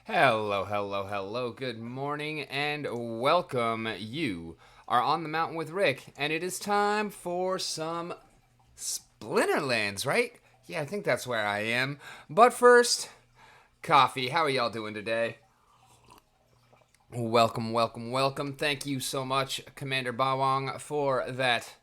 Hello, hello, hello. Good morning and welcome. You are on the mountain with Rick, and it is time for some Splinterlands, right? Yeah, I think that's where I am. But first, coffee. How are y'all doing today? Welcome, welcome, welcome. Thank you so much, Commander Bawang, for that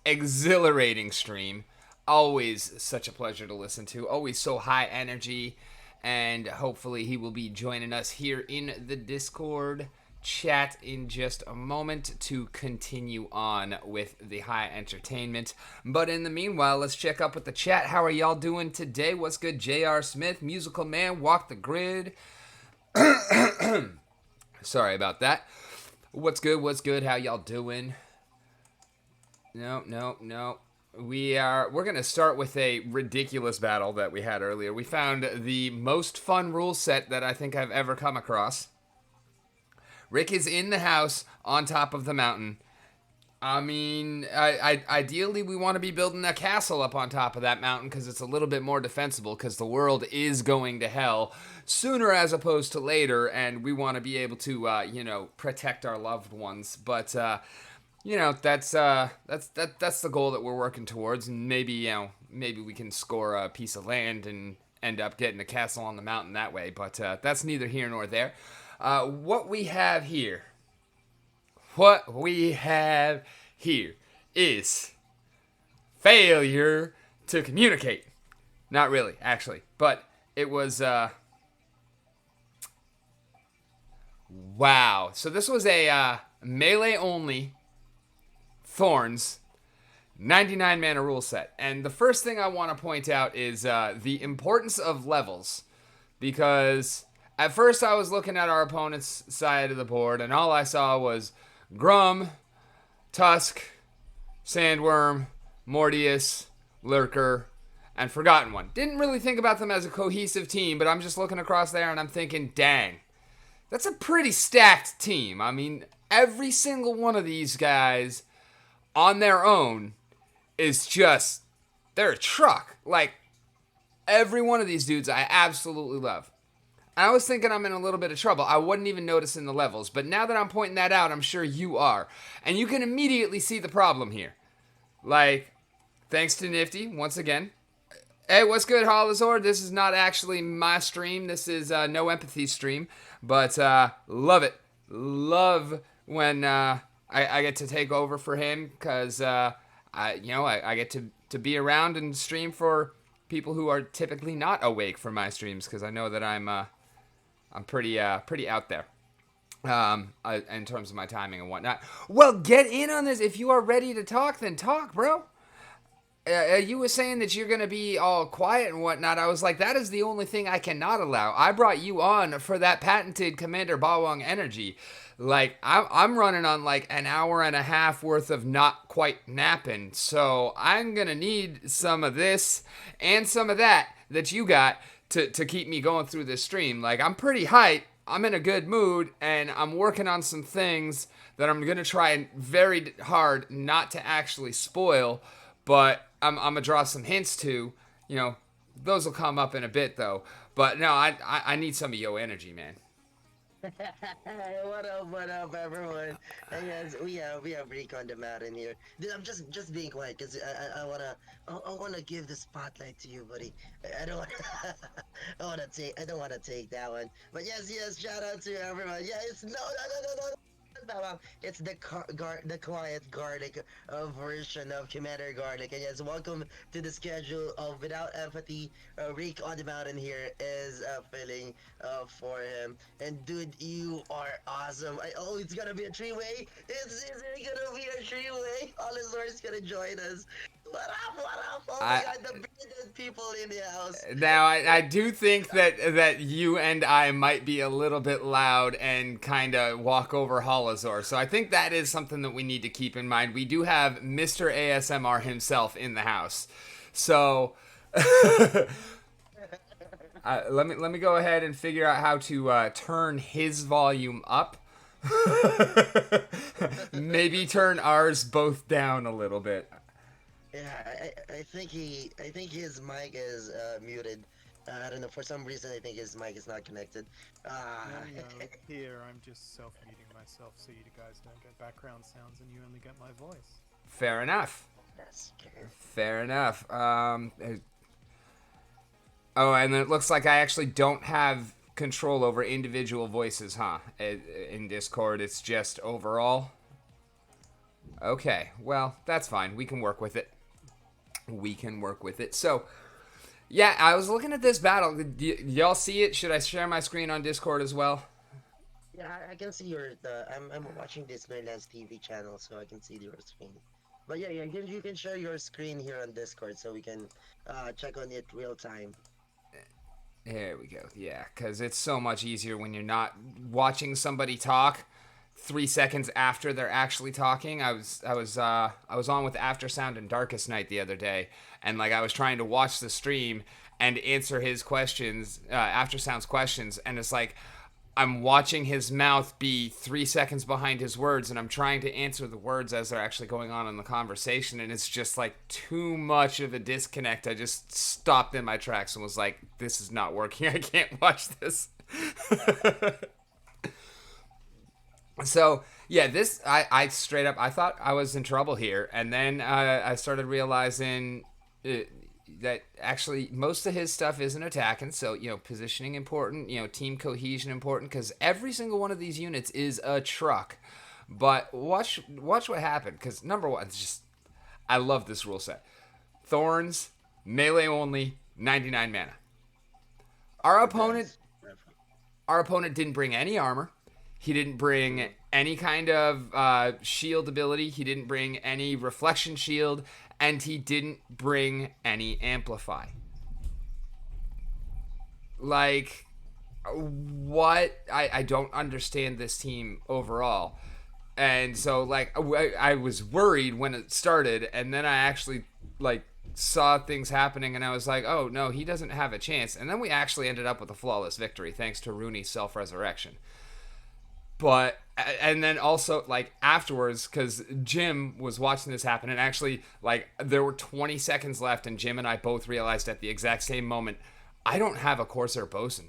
exhilarating stream. Always such a pleasure to listen to. Always so high energy. And hopefully he will be joining us here in the Discord chat in just a moment to continue on with the high entertainment. But in the meanwhile, let's check up with the chat. How are y'all doing today? What's good? J.R. Smith, Musical Man, Walk the Grid. Sorry about that. What's good? What's good? How y'all doing? No. We're gonna start with a ridiculous battle that we had earlier. We found the most fun rule set that I think I've ever come across. Rick is in the house on top of the mountain. I mean, ideally we want to be building a castle up on top of that mountain because it's a little bit more defensible because the world is going to hell sooner as opposed to later, and we want to be able to, protect our loved ones. But that's the goal that we're working towards, and maybe we can score a piece of land and end up getting a castle on the mountain that way. But that's neither here nor there. What we have here is failure to communicate. Not really, actually, but it was wow. So this was a melee only Thorns 99 mana rule set. And the first thing I want to point out is the importance of levels. Because at first I was looking at our opponent's side of the board, and all I saw was Grum, Tusk, Sandworm, Mortius, Lurker, and Forgotten One. Didn't really think about them as a cohesive team, but I'm just looking across there and I'm thinking, dang, that's a pretty stacked team. I mean, every single one of these guys on their own is just, they're a truck. Like, every one of these dudes I absolutely love. And I was thinking I'm in a little bit of trouble. I wasn't even noticing the levels. But now that I'm pointing that out, I'm sure you are. And you can immediately see the problem here. Like, thanks to Nifty, once again. Hey, what's good, Holoz0r? This is not actually my stream. This is NoEmpathy stream. But love it. Love when I get to take over for him. Because, I get to be around and stream for people who are typically not awake for my streams. Because I know that I'm pretty out there in terms of my timing and whatnot. Well, get in on this. If you are ready to talk, then talk, bro. You were saying that you're going to be all quiet and whatnot. I was like, that is the only thing I cannot allow. I brought you on for that patented Commander Bawang energy. Like, I'm running on like an hour and a half worth of not quite napping. So I'm going to need some of this and some of that you got to keep me going through this stream. Like, I'm pretty hyped. I'm in a good mood, and I'm working on some things that I'm going to try very hard not to actually spoil, but I'm going to draw some hints to. Those will come up in a bit, though. But no, I need some of your energy, man. What up, everyone? And yes, we have Rick on the mountain here. Dude, I'm just being quiet because I wanna give the spotlight to you, buddy. I don't want I don't wanna take that one. But yes, shout out to everyone. Yeah, it's no. It's the quiet garlic version of Commander Garlic. And yes, welcome to the schedule of Without Empathy. Rick on the mountain here is filling for him. And dude, you are awesome. It's gonna be a three-way. It's gonna be a three-way. Holoz0r is gonna join us. What up? Oh my god, the bearded people in the house. Now, I do think that you and I might be a little bit loud and kind of walk over Holoz0r. So I think that is something that we need to keep in mind. We do have Mr. ASMR himself in the house. So let me go ahead and figure out how to turn his volume up. Maybe turn ours both down a little bit. Yeah, I think his mic is muted. I don't know. For some reason, I think his mic is not connected. Ah, No, no. Here, I'm just self-muting myself so you guys don't get background sounds and you only get my voice. Fair enough. that's good. Fair enough. Oh, and it looks like I actually don't have control over individual voices, huh? In Discord, it's just overall. Okay, well, that's fine. We can work with it. We can work with it. So, yeah, I was looking at this battle. Y'all see it? Should I share my screen on Discord as well? Yeah, I can see I'm watching this Merlands TV channel, so I can see your screen. But yeah, you can share your screen here on Discord, so we can check on it real time. There we go. Yeah, because it's so much easier when you're not watching somebody talk 3 seconds after they're actually talking. I was on with Aftersound and Darkest Night the other day, and like I was trying to watch the stream and answer his questions, Aftersound's questions, and it's like I'm watching his mouth be 3 seconds behind his words, and I'm trying to answer the words as they're actually going on in the conversation, and it's just like too much of a disconnect. I just stopped in my tracks and was like, "This is not working. I can't watch this." So yeah, this I straight up I thought I was in trouble here, and then I started realizing that actually most of his stuff isn't attacking. So positioning important, team cohesion important, because every single one of these units is a truck. But watch what happened, because number one, it's just I love this rule set. Thorns, melee only, 99 mana. Our opponent That's our opponent didn't bring any armor. He didn't bring any kind of shield ability. He didn't bring any reflection shield. And he didn't bring any amplify. Like, what? I don't understand this team overall. And so, like, I was worried when it started. And then I actually, like, saw things happening. And I was like, oh, no, he doesn't have a chance. And then we actually ended up with a flawless victory thanks to Rooney's self-resurrection. But and then also like afterwards, because Jim was watching this happen, and actually like there were 20 seconds left, and Jim and I both realized at the exact same moment, I don't have a Corsair Bosun.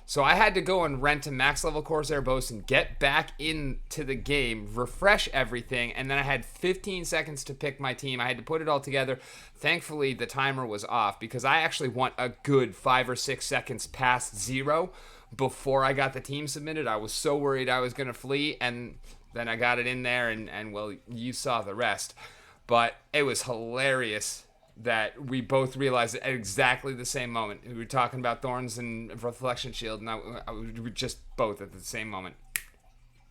So I had to go and rent a max level Corsair Bosun, get back into the game, refresh everything, and then I had 15 seconds to pick my team. I had to put it all together. Thankfully, the timer was off, because I actually want a good 5 or 6 seconds past zero before I got the team submitted. I was so worried I was going to flee, and then I got it in there, and well, you saw the rest. But it was hilarious that we both realized at exactly the same moment. We were talking about Thorns and Reflection Shield, and we were just both at the same moment.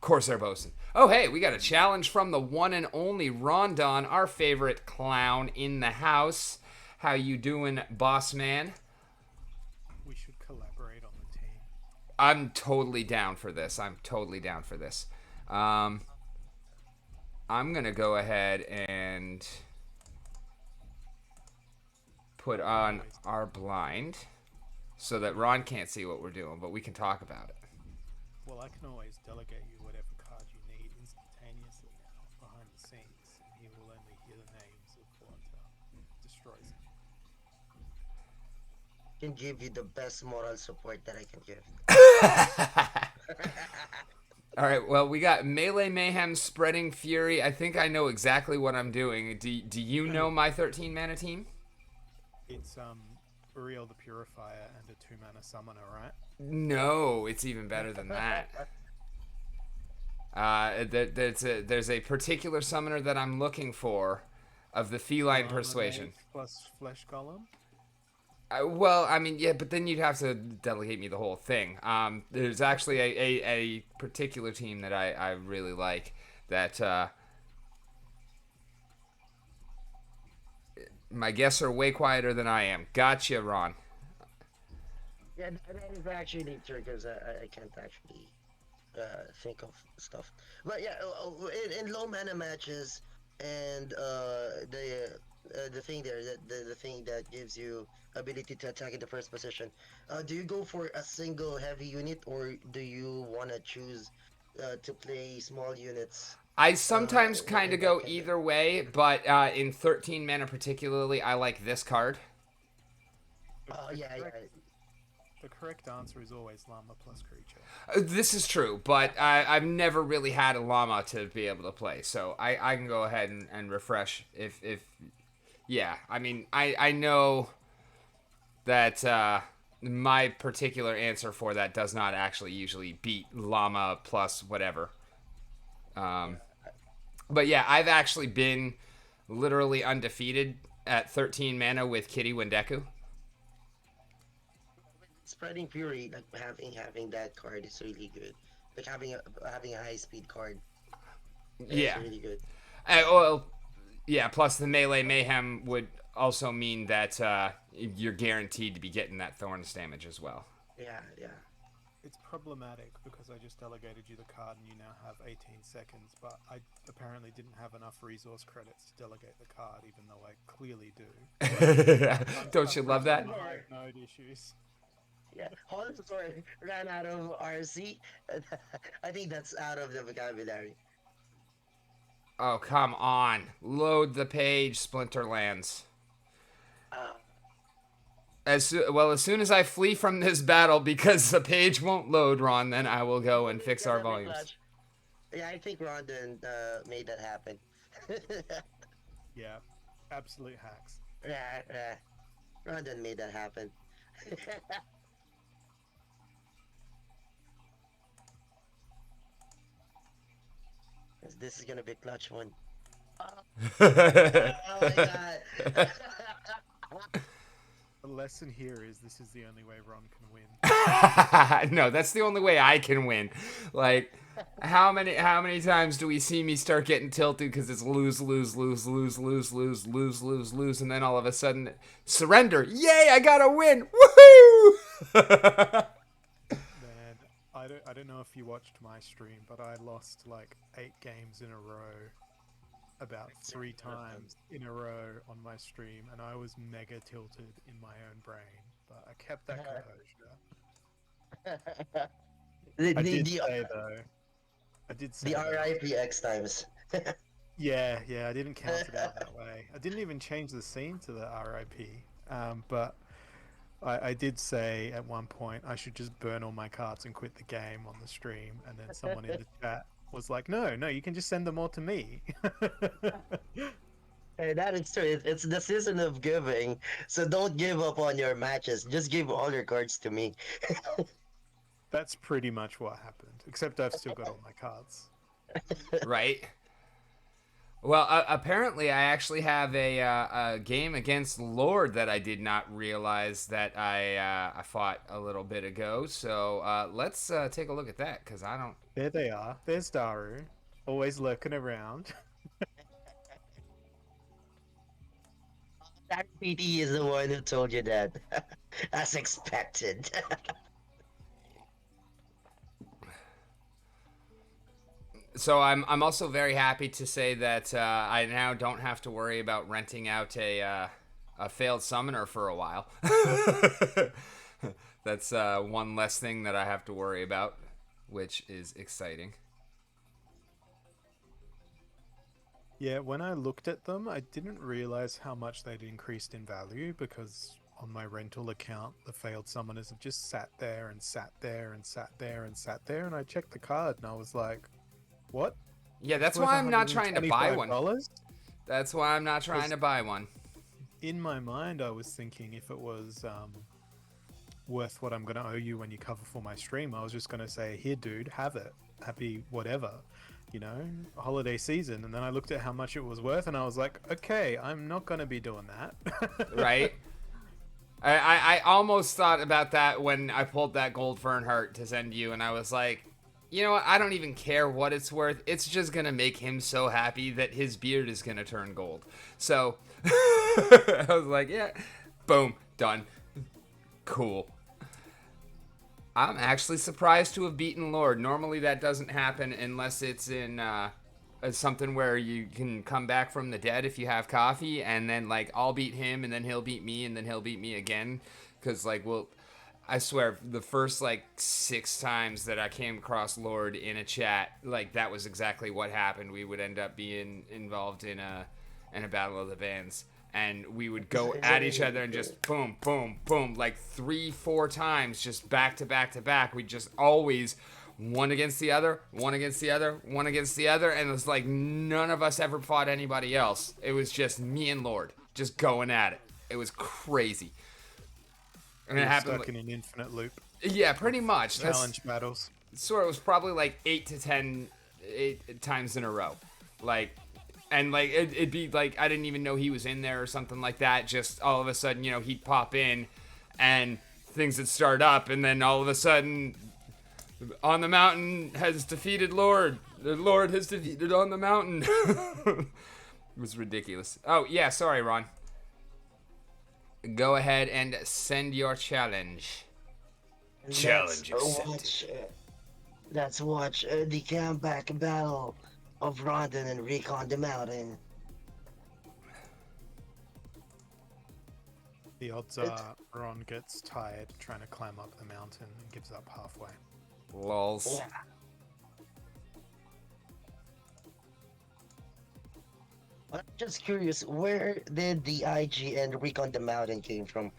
Corsair Bosun. Oh, hey, we got a challenge from the one and only Rondon, our favorite clown in the house. How you doing, boss man? We should collaborate on the team. I'm totally down for this. I'm going to go ahead and put on our blind so that Ron can't see what we're doing, but we can talk about it. Well, I can always delegate you whatever card you need instantaneously now behind the scenes, and he will only hear the names of what destroys him. can give you the best moral support that I can give. All right, well, we got Melee Mayhem, Spreading Fury. I think I know exactly what I'm doing. Do you know my 13 mana team? It's Uriel the Purifier and a 2-mana summoner, right? No, it's even better than that. There's a particular summoner that I'm looking for of the Feline Persuasion. Plus Flesh Golem. Well, I mean, yeah, but then you'd have to delegate me the whole thing. There's actually a particular team that I really like that my guests are way quieter than I am. Gotcha, Ron. Yeah, that is actually true, because I can't actually think of stuff. But yeah, in low mana matches, and the thing there, the thing that gives you ability to attack in the first position, do you go for a single heavy unit, or do you want to choose to play small units? I sometimes kind of that go kind of- either way, but in 13 mana particularly, I like this card. Oh yeah, yeah. The correct answer is always llama plus creature. This is true, but I've never really had a llama to be able to play, so I can go ahead and refresh if yeah. I mean, I know that my particular answer for that does not actually usually beat llama plus whatever. But yeah, I've actually been literally undefeated at 13 mana with Kitty Wendeku. Spreading Fury, like having that card is really good. Like having a high speed card is Yeah. really good. Well, yeah, plus the Melee Mayhem would also mean that you're guaranteed to be getting that Thorns damage as well. Yeah, yeah. It's problematic because I just delegated you the card and you now have 18 seconds, but I apparently didn't have enough resource credits to delegate the card, even though I clearly do. Don't you love that? Hard node issues. Yeah, Holoz0r ran out of RC. I think that's out of the vocabulary. Oh, come on. Load the page, Splinterlands. Uh, As soon as I flee from this battle because the page won't load, Ron, then I will go and fix our volumes. Yeah, I think Rondon made that happen. Yeah, absolute hacks. Yeah. Rondon made that happen. This is gonna be a clutch one. Oh my god. The lesson here is this is the only way Ron can win. No, that's the only way I can win. Like, how many times do we see me start getting tilted because it's lose, and then all of a sudden, surrender. Yay, I got to win. Woohoo! Man, I don't know if you watched my stream, but I lost like 8 games in a row. About 3 times in a row on my stream, and I was mega tilted in my own brain, but I kept that composure. I did say the RIP X times. yeah, I didn't count it out that way. I didn't even change the scene to the RIP, but I did say at one point I should just burn all my cards and quit the game on the stream, and then someone in the chat was like, no, you can just send them all to me. Hey, that is true. It's the season of giving, so don't give up on your matches. Just give all your cards to me. That's pretty much what happened, except I've still got all my cards. Right. Well, apparently I actually have a game against Lord that I did not realize that I fought a little bit ago. So let's take a look at that, because I don't... There they are. There's Daru, always lurking around. That PD is the one who told you that, as expected. So I'm also very happy to say that I now don't have to worry about renting out a failed summoner for a while. That's one less thing that I have to worry about, which is exciting. Yeah, when I looked at them, I didn't realize how much they'd increased in value, because on my rental account, the failed summoners have just sat there and sat there and sat there and sat there, and I checked the card and I was like, what? Yeah, that's why I'm not trying to buy one. $125? That's why I'm not trying to buy one. In my mind, I was thinking if it was worth what I'm going to owe you when you cover for my stream, I was just going to say, here, dude, have it. Happy whatever. You know, holiday season. And then I looked at how much it was worth and I was like, okay, I'm not going to be doing that. Right? I almost thought about that when I pulled that Gold Fern Heart to send you, and I was like, you know what? I don't even care what it's worth. It's just going to make him so happy that his beard is going to turn gold. So I was like, yeah, boom, done. Cool. I'm actually surprised to have beaten Lord. Normally that doesn't happen unless it's in something where you can come back from the dead if you have coffee, and then like I'll beat him and then he'll beat me and then he'll beat me again. Because like, well, I swear the first like 6 times that I came across Lord in a chat, like that was exactly what happened. We would end up being involved in a battle of the bands. and we would go at each other and just boom, boom, boom, like 3-4 times, just back to back to back. We just always one against the other, one against the other, one against the other, and it was like none of us ever fought anybody else. It was just me and Lord just going at it. It was crazy. And it happened stuck in an infinite loop. Yeah, pretty much. Challenge battles. So it was probably like 8 to 10 times in a row. Like, and like it'd be like I didn't even know he was in there or something like that. Just all of a sudden, he'd pop in and things would start up, and then all of a sudden, On the Mountain has defeated Lord. The Lord has defeated On the Mountain. It was ridiculous. Oh, yeah, sorry, Ron. Go ahead and send your challenge. Challenge accepted. Let's watch the comeback battle of Rondon and Rick on the Mountain. The odds are Ron gets tired trying to climb up the mountain and gives up halfway. Lols. Yeah. I'm just curious, where did the IG and Rick on the Mountain came from?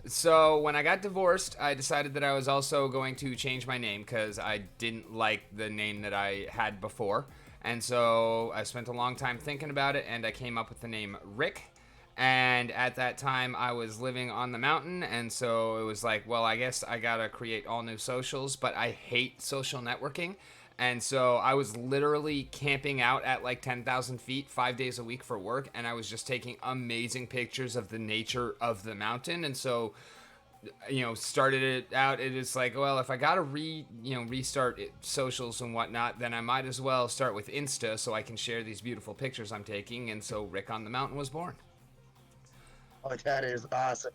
So when I got divorced, I decided that I was also going to change my name because I didn't like the name that I had before. And so I spent a long time thinking about it, and I came up with the name Rick. And at that time, I was living on the mountain, and so it was like, well, I guess I gotta create all new socials, but I hate social networking. And so I was literally camping out at like 10,000 feet 5 days a week for work, and I was just taking amazing pictures of the nature of the mountain. And so, started it out. It is like, well, if I gotta restart socials and whatnot, then I might as well start with Insta so I can share these beautiful pictures I'm taking. And so Rick on the Mountain was born. Oh, that is awesome.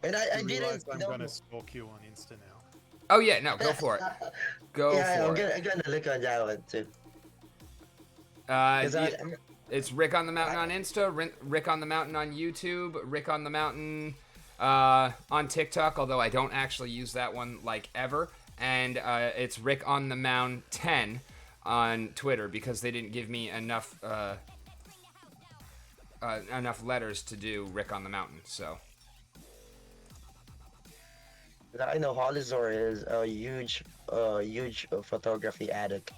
And I didn't I'm know. gonna stalk you on Insta now. Oh yeah, no, go for it. Go Yeah, for it. I'm gonna look on that one too. It's Rick on the Mountain on Insta, Rick on the Mountain on YouTube, Rick on the Mountain on TikTok, although I don't actually use that one like ever. And it's Rick on the Mound 10 on Twitter because they didn't give me enough letters to do Rick on the Mountain. So I know Holoz0r is a huge photography addict,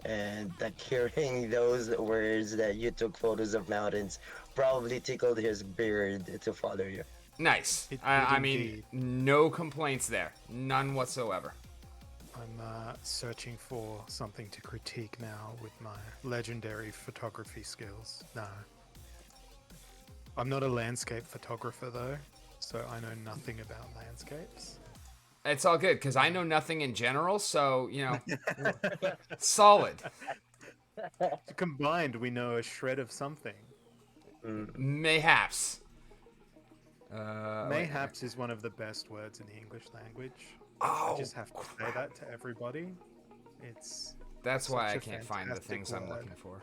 and like hearing those words that you took photos of mountains probably tickled his beard to follow you. nice. It I did mean, indeed. no complaints there, none whatsoever. I'm searching for something to critique now with my legendary photography skills. No. I'm not a landscape photographer though, so I know nothing about landscapes. It's all good because I know nothing in general, so solid. Combined, we know a shred of something. Mayhaps. Mayhaps is one of the best words in the English language. Oh, I just have to say that to everybody. It's that's why such I a can't find the fantastic things I'm word. looking for.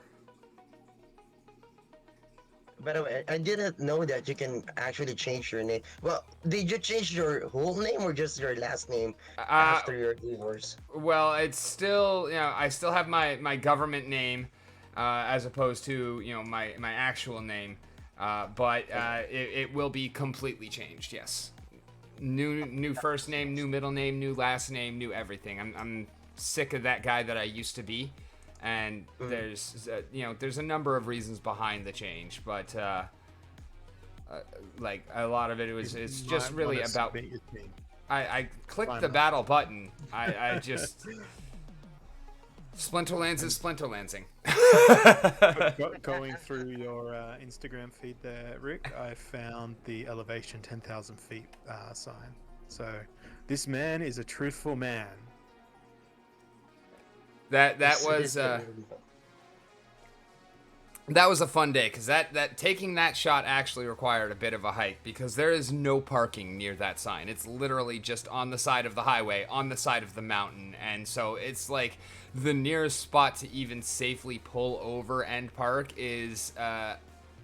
By the way, I didn't know that you can actually change your name. Well, did you change your whole name or just your last name after your divorce? Well, it's still, I still have my government name as opposed to, my actual name. But it will be completely changed, yes. New first name, new middle name, new last name, new everything. I'm sick of that guy that I used to be. And there's a number of reasons behind the change, but like a lot of it's just really about. I clicked the battle button. I just Splinterlands is Splinterlandsing. Going through your Instagram feed there, Rick, I found the elevation 10,000 feet sign. So this man is a truthful man. That was a fun day because that taking that shot actually required a bit of a hike because there is no parking near that sign. It's literally just on the side of the highway, on the side of the mountain, and so it's like the nearest spot to even safely pull over and park is I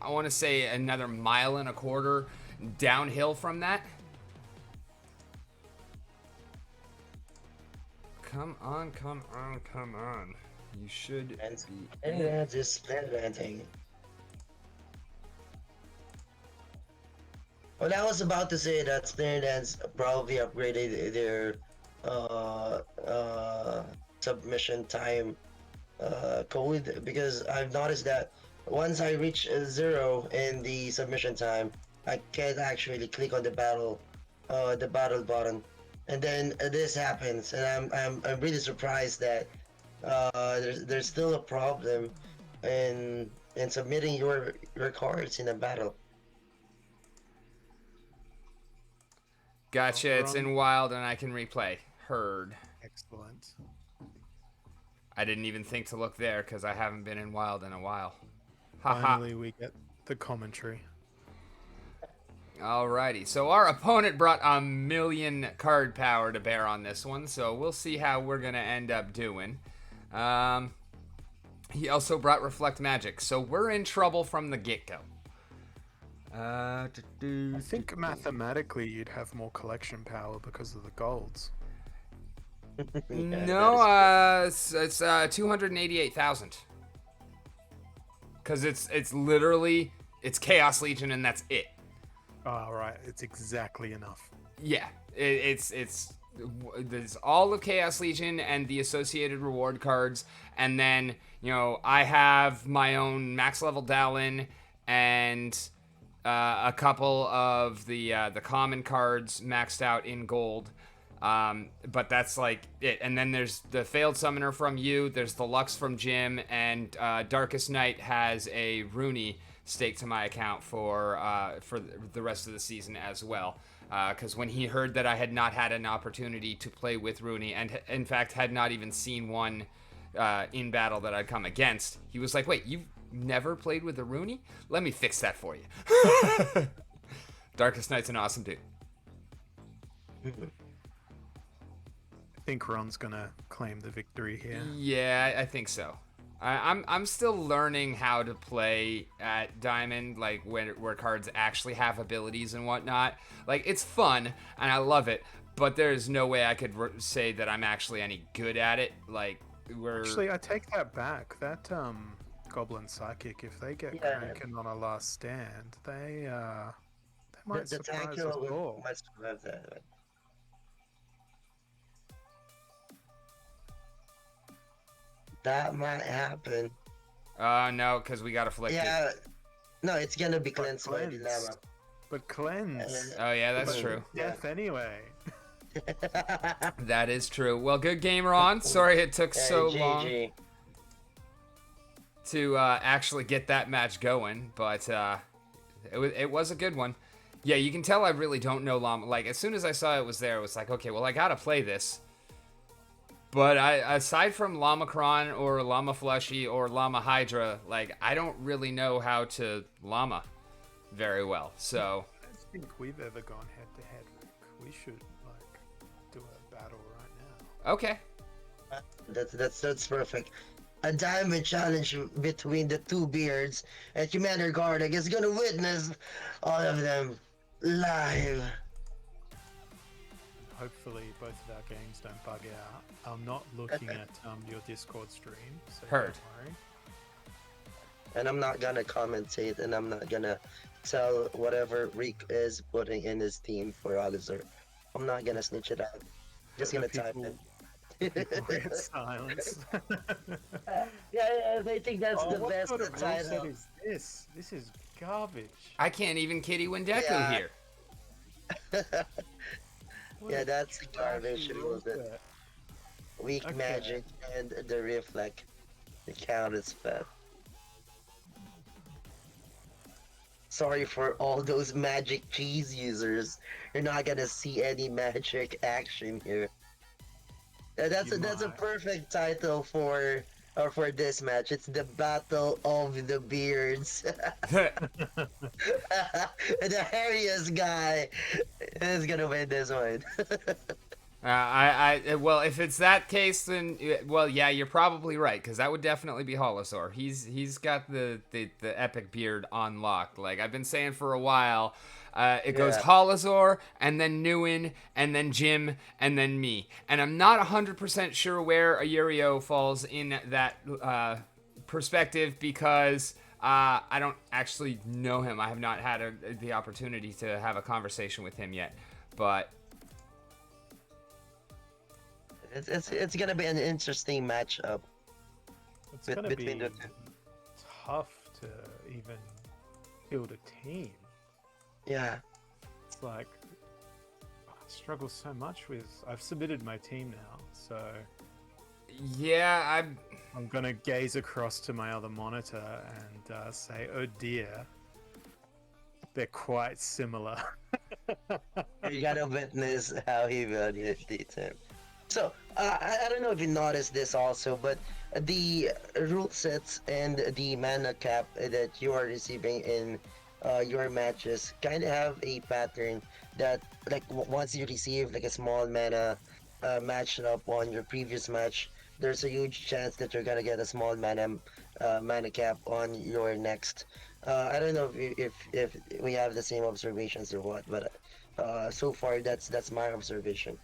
want to say another 1.25 miles downhill from that. Come on. You should be. And just experimenting. Well, I was about to say that Snare probably upgraded their uh, uh, submission time code, because I've noticed that once I reach zero in the submission time, I can't actually click on the battle button, and then this happens, and I'm really surprised that there's still a problem in submitting your cards in a battle. Gotcha. We're It's on. in wild and I can replay. Heard. Excellent. I didn't even think to look there because I haven't been in wild in a while. Haha. Finally, we get the commentary. Alrighty. So our opponent brought a million card power to bear on this one, so we'll see how we're gonna end up doing. He also brought Reflect Magic, so we're in trouble from the get-go. I think mathematically you'd have more collection power because of the golds. Yeah, No, that is it's 288,000. Because it's literally, it's Chaos Legion and that's it. Oh, right. It's exactly enough. Yeah, it's there's all of Chaos Legion and the associated reward cards, and then I have my own max level Dallin and a couple of the common cards maxed out in gold. But that's like it. And then there's the failed summoner from you. There's the Lux from Jim, and Darkest Night has a Rooney staked to my account for the rest of the season as well. Because when he heard that I had not had an opportunity to play with Rooney, and in fact had not even seen one in battle that I'd come against, he was like, "Wait, you've never played with a Rooney? Let me fix that for you." Darkest Night's an awesome dude. I think Ron's gonna claim the victory here. Yeah, I think so. I'm still learning how to play at Diamond, like where cards actually have abilities and whatnot. Like, it's fun and I love it, but there's no way I could say that I'm actually any good at it. Like, Actually, I take that back. That Goblin Psychic, if they get Yeah. cranking on a last stand, they might the surprise takeover us all. might survive that. That might happen. no, because we got afflicted. Yeah, no, it's gonna be But cleansed by Dilemma. But cleanse. Oh yeah, that's But- true. Yeah. Death anyway. That is true. Well, good game, Ron. Sorry it took so long GG. to actually get that match going, but it was a good one. Yeah, you can tell I really don't know Llama. Like, as soon as I saw it was there, it was like, okay, well, I gotta play this. But aside from Llama-Cron or Llama Fleshy or Llama Hydra, like, I don't really know how to Llama very well. So, I don't think we've ever gone head to head, Rick. We should do a battle right now. okay. That's perfect. A diamond challenge between the two beards, and Commander Garlic is gonna witness all of them live. Hopefully both of our games don't bug out. I'm not looking at your Discord stream, so Heard. don't worry. And I'm not gonna commentate, and I'm not gonna tell whatever Rick is putting in his team for Holoz0r. I'm not gonna snitch it out. Just gonna type it. Quiet silence. Yeah, I think that's the what best sort of rule set title. is this? This is garbage. I can't even Kitty Wendeku Yeah. here. What Yeah, a that's trashy garbage a rule little bit. set. Weak Okay. magic and the reflect. The count is fat. Sorry for all those magic cheese users. You're not gonna see any magic action here. That's You a might. perfect title for this match. It's the Battle of the Beards. The hairiest guy is gonna win this one. Well, if it's that case, then well, yeah, you're probably right, because that would definitely be Holoz0r. He's got the epic beard unlocked. Like I've been saying for a while, it goes Yeah. Holoz0r, and then Nguyen, and then Jim, and then me. And I'm not 100% sure where Ayurio falls in that perspective, because I don't actually know him. I have not had the opportunity to have a conversation with him yet, but It's gonna be an interesting matchup It's gonna between be the two. tough to even build a team. Yeah. It's like I struggle so much with. I've submitted my team now, so yeah, I'm gonna gaze across to my other monitor and say, "Oh dear, they're quite similar." You gotta witness how he will hit him. So, I don't know if you noticed this also, but the rule sets and the mana cap that you are receiving in your matches kind of have a pattern that, like, once you receive like a small mana match up on your previous match, there's a huge chance that you're gonna get a small mana cap on your next. I don't know if we have the same observations or what, but so far that's my observation.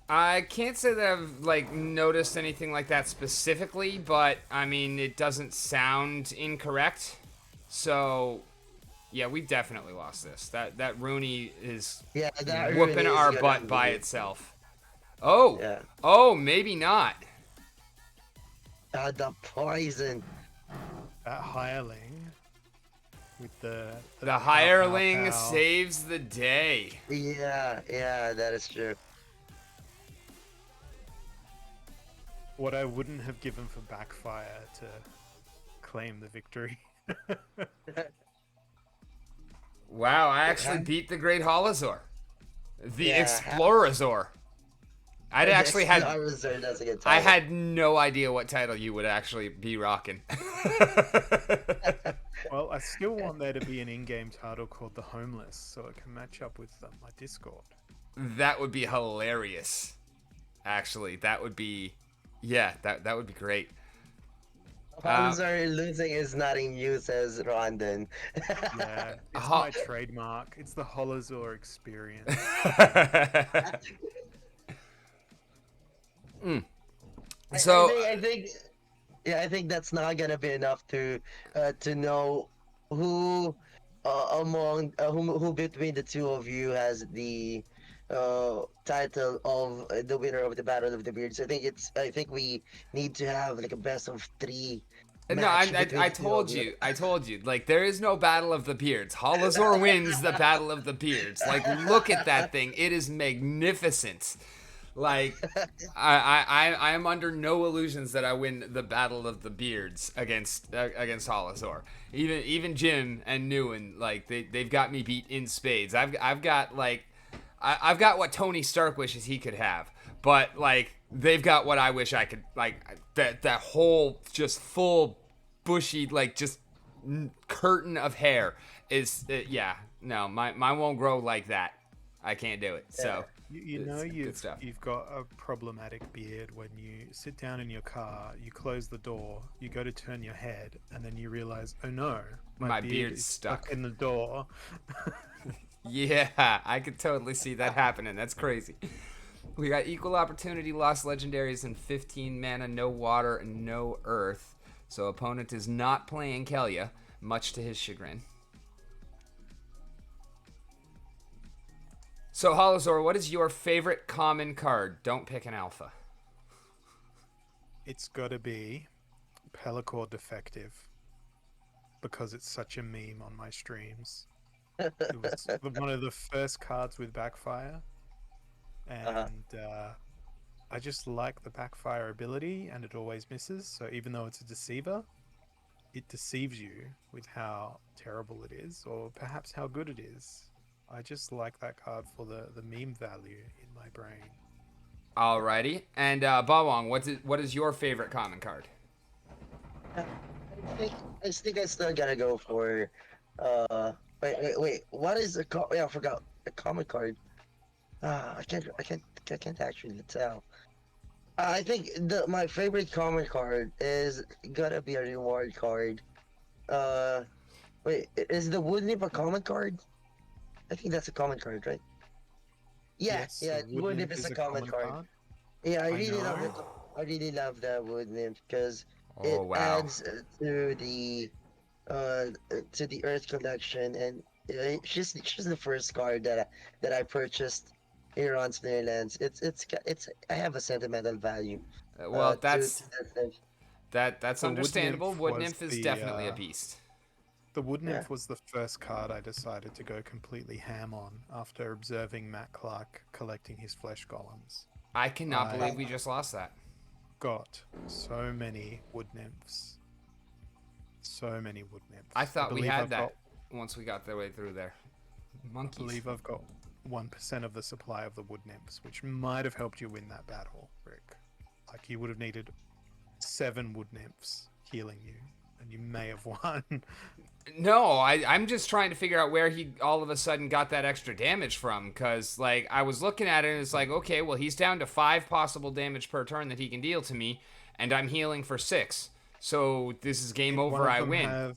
I can't say that I've like noticed anything like that specifically, but I mean it doesn't sound incorrect. So yeah, we definitely lost this. That Rooney is Yeah, that whooping really is our gonna butt be by it. itself. Oh, Yeah. oh, maybe not. The poison. That hireling with the The pow pow hireling pow. saves the day. Yeah, that is true. What I wouldn't have given for backfire to claim the victory. Wow, I actually Huh? beat the Great Holoz0r. The Yeah, Explorazor. I'd actually had Holoz0r, that's a good I title. had no idea what title you would actually be rocking. Well, I still want there to be an in-game title called The Homeless, so it can match up with my Discord. That would be hilarious. Actually, that would be yeah, that would be great. Holoz0r losing is not in use as Rondon. Yeah, it's Ho- my trademark. It's the Holoz0r experience. So I think, yeah, I think that's not gonna be enough to know who among who between the two of you has the title of the winner of the Battle of the Beards. I think we need to have like a best of three no, match between I the two of told you. you. I told you. Like, there is no Battle of the Beards. Holoz0r wins the Battle of the Beards. Like, look at that thing. It is magnificent. Like, I am under no illusions that I win the Battle of the Beards against Holoz0r. Even Jim and Newen, like they've got me beat in spades. I've got like I've got what Tony Stark wishes he could have, but like they've got what I wish I could. Like that whole just full bushy like just curtain of hair is yeah, no, mine won't grow like that. I can't do it. So You know it's good stuff. you've got a problematic beard when you sit down in your car, you close the door, you go to turn your head, and then you realize, oh no, My beard beard's is stuck. in the door. Yeah, I could totally see that happening. That's crazy. We got equal opportunity, lost legendaries, and 15 mana, no water, and no earth. So opponent is not playing Kelia, much to his chagrin. So Holoz0r, what is your favorite common card? Don't pick an alpha. It's got to be Pelacor Defective because it's such a meme on my streams. It was one of the first cards with backfire, and I just like the backfire ability, and it always misses. So even though it's a deceiver, it deceives you with how terrible it is, or perhaps how good it is. I just like that card for the meme value in my brain. Alrighty. And Bawang, what is your favorite common card? I think I think I still gotta go for wait. What is the yeah, I forgot the comic card. I can't actually tell. I think my favorite comic card is gonna be a reward card. Uh, wait, is the Wood Nymph a common card? I think that's a common card, right? Yeah, Yes, yeah, the Wood Wood Nymph Nymph is is a a common common card. card. Yeah, I I really love it. know. I really love the Wood Nymph because Oh it wow. adds to the to the Earth collection, and she's the first card that I purchased here on Snowlands. It's I have a sentimental value Well, to that's that thing. that's The Wood understandable. Nymph Wood was Nymph is definitely a beast. the Wood Yeah. Nymph was the first card I decided to go completely ham on after observing Matt Clark collecting his flesh golems. I cannot I- believe we just lost that. Got so many Wood Nymphs. So many Wood Nymphs. I thought we believe had I've that got- once we got the way through there. I Monkeys. believe I've got 1% of the supply of the Wood Nymphs, which might have helped you win that battle, Rick. Like, you would have needed 7 Wood Nymphs healing you, and you may have won. No, I'm just trying to figure out where he all of a sudden got that extra damage from. Because, like, I was looking at it and it's like, okay, well, he's down to 5 possible damage per turn that he can deal to me, and I'm healing for 6. So this is game over, I win.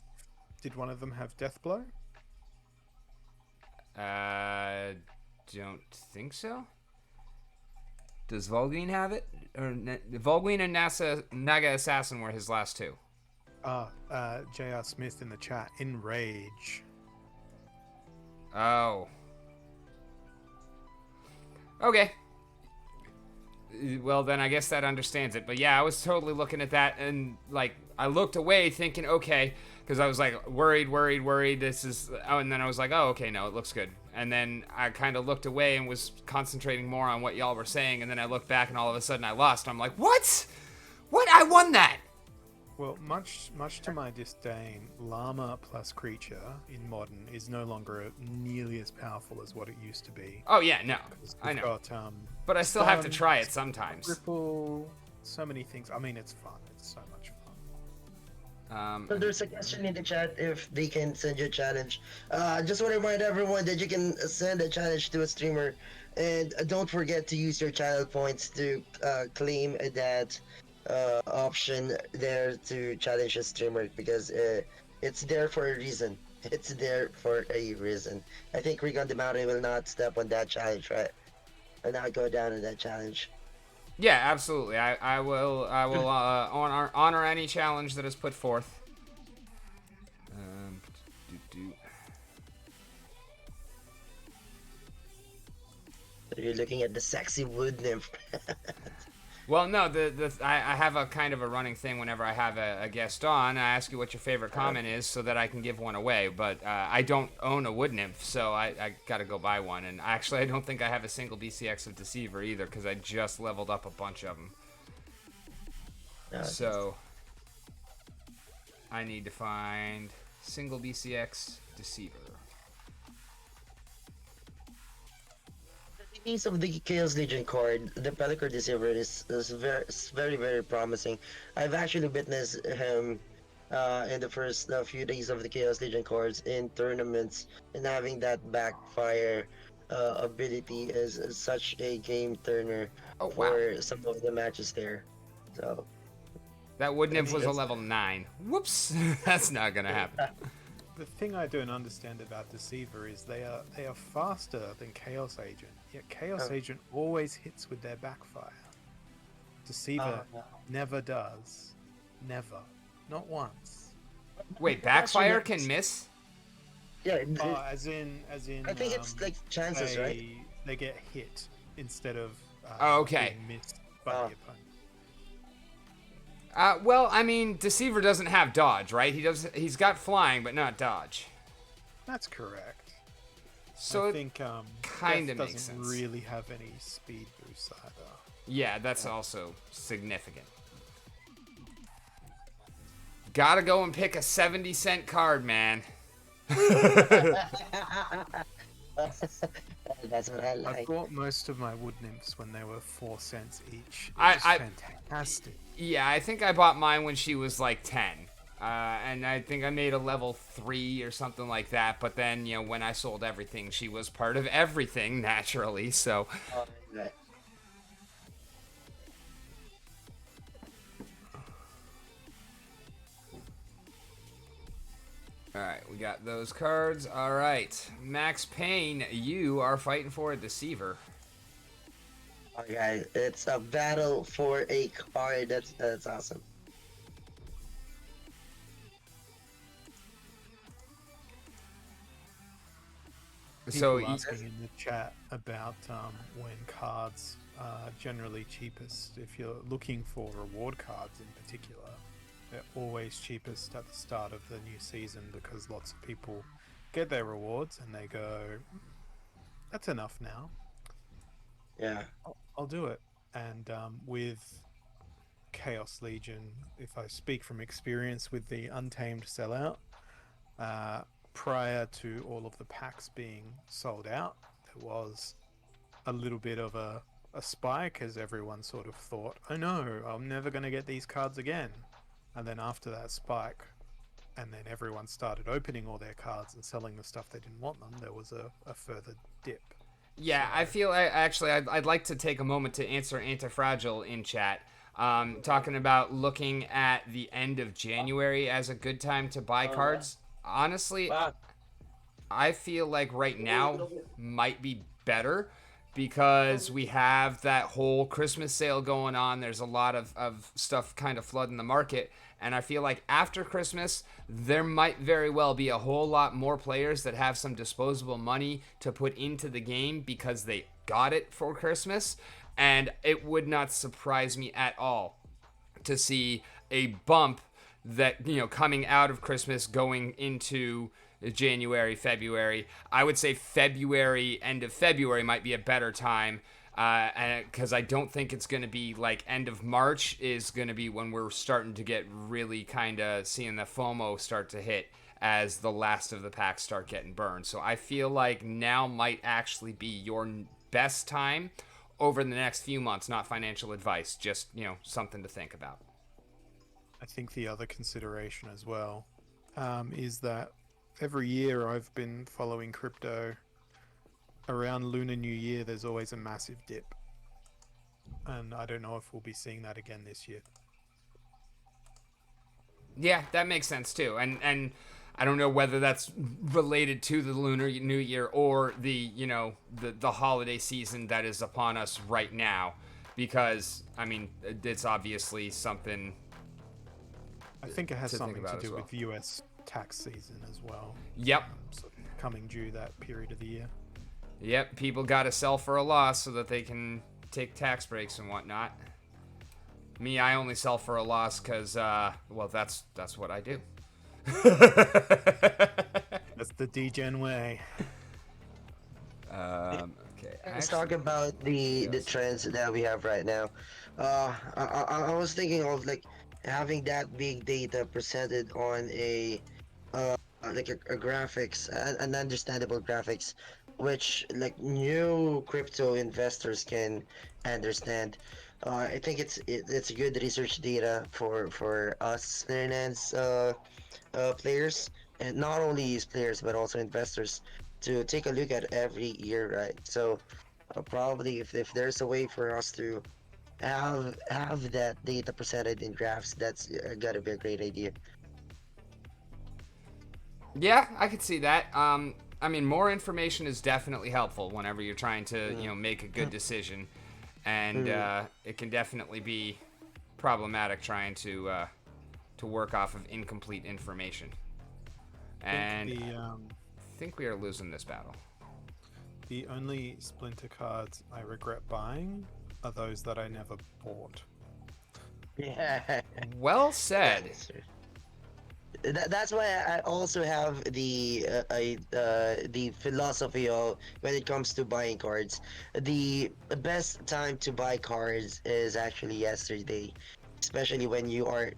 Did one of them have Death Blow? Don't think so. Does Vol'gin have it? Or Vol'gin and Naga Assassin were his last 2. J.R. Smith in the chat. Enrage. Oh. Okay. Well, then I guess that understands it. But yeah, I was totally looking at that and, like, I looked away thinking, okay, because I was, like, worried. This is... Oh, and then I was like, oh, okay, no, it looks good. And then I kind of looked away and was concentrating more on what y'all were saying. And then I looked back and all of a sudden I lost. I'm like, what? What? I won that! Well, much to my disdain, Llama plus Creature in Modern is no longer nearly as powerful as what it used to be. Oh, yeah, no. I We've know. got, But I still have to Stun, try it sometimes. Ripple, so many things. I mean, it's fun. It's so much fun. So there's a question in the chat if they can send you a challenge. Just want to remind everyone that you can send a challenge to a streamer, and don't forget to use your channel points to claim that option there to challenge a streamer, because it's there for a reason. It's there for a reason. I think Rick on the Mountain will not step on that challenge, right? Or not go down in that challenge. Yeah, absolutely. I will honor any challenge that is put forth. So you're looking at the sexy wood nymph. Well, no, I have a kind of a running thing whenever I have a guest on. I ask you what your favorite comment is so that I can give one away. But I don't own a wood nymph, so I got to go buy one. And actually, I don't think I have a single BCX of Deceiver either, because I just leveled up a bunch of them. So I need to find single BCX Deceiver. The case of the Chaos Legion card, the Pellicer Deceiver is very, very promising. I've actually witnessed him in the first few days of the Chaos Legion cards in tournaments, and having that backfire ability is such a game turner for some of the matches there. So that wood nymph was a level 9. Whoops, that's not gonna happen. The thing I don't understand about Deceiver is they are faster than Chaos Agent, yet Chaos Agent always hits with their backfire. Deceiver never does. Never. Not once. Wait, backfire can miss? Yeah. As in. I think it's like chances, right? They get hit instead of okay. being missed by the opponent. Well, I mean, Deceiver doesn't have dodge, right? He's got flying, but not dodge. That's correct. So I think kind of makes doesn't sense. really have any speed boosts either. Yeah, that's also significant. Gotta go and pick a 70-cent card, man. That's what I like. I bought most of my wood nymphs when they were 4 cents each. It I- was I- fantastic. Yeah, I think I bought mine when she was like 10. And I think I made a level 3 or something like that. But then, you know, when I sold everything, she was part of everything, naturally. So, Right. alright, we got those cards. Alright, Max Payne, you are fighting for a Deceiver. Okay, it's a battle for a card. That's awesome. So People asking in the chat about when cards are generally cheapest. If you're looking for reward cards in particular, they're always cheapest at the start of the new season because lots of people get their rewards and they go, "That's enough now. Yeah. I'll do it." And with Chaos Legion, if I speak from experience with the Untamed sellout, uh, prior to all of the packs being sold out, there was a little bit of a spike as everyone sort of thought, oh no, I'm never going to get these cards again. And then after that spike, and then everyone started opening all their cards and selling the stuff they didn't want them, there was a further dip. yeah, So- I feel I'd like to take a moment to answer Antifragile in chat. Talking about looking at the end of January as a good time to buy cards. Honestly, Wow. I feel like right now might be better because we have that whole Christmas sale going on. There's a lot of stuff kind of flooding the market. And I feel like after Christmas, there might very well be a whole lot more players that have some disposable money to put into the game because they got it for Christmas. And it would not surprise me at all to see a bump that, coming out of Christmas going into January, February. I would say February, end of February might be a better time, because I don't think it's going to be like end of March is going to be when we're starting to get really kind of seeing the FOMO start to hit as the last of the packs start getting burned. So I feel like now might actually be your best time over the next few months. Not financial advice, just something to think about. I think the other consideration as well is that every year I've been following crypto. Around Lunar New Year, there's always a massive dip. And I don't know if we'll be seeing that again this year. Yeah, that makes sense too. And I don't know whether that's related to the Lunar New Year or the holiday season that is upon us right now, because I mean it's obviously something. I think it has something to do well. with US tax season as well. Yep. So coming due that period of the year. Yep, people got to sell for a loss so that they can take tax breaks and whatnot. Me, I only sell for a loss because, that's what I do. That's the degen way. Okay. Let's talk about the trends that we have right now. I was thinking of like having that big data presented on a graphics, an understandable graphics, which like new crypto investors can understand. I think it's good research data for us finance players, and not only as players but also investors to take a look at every year, right? So probably if there's a way for us to have that data presented in graphs, that's gotta be a great idea. Yeah, I could see that. I mean, more information is definitely helpful whenever you're trying to, make a good decision, and it can definitely be problematic trying to work off of incomplete information. And I think we are losing this battle. The only Splinter cards I regret buying are those that I never bought. Yeah. Well said. That's why I also have the philosophy of when it comes to buying cards. The best time to buy cards is actually yesterday, especially when you are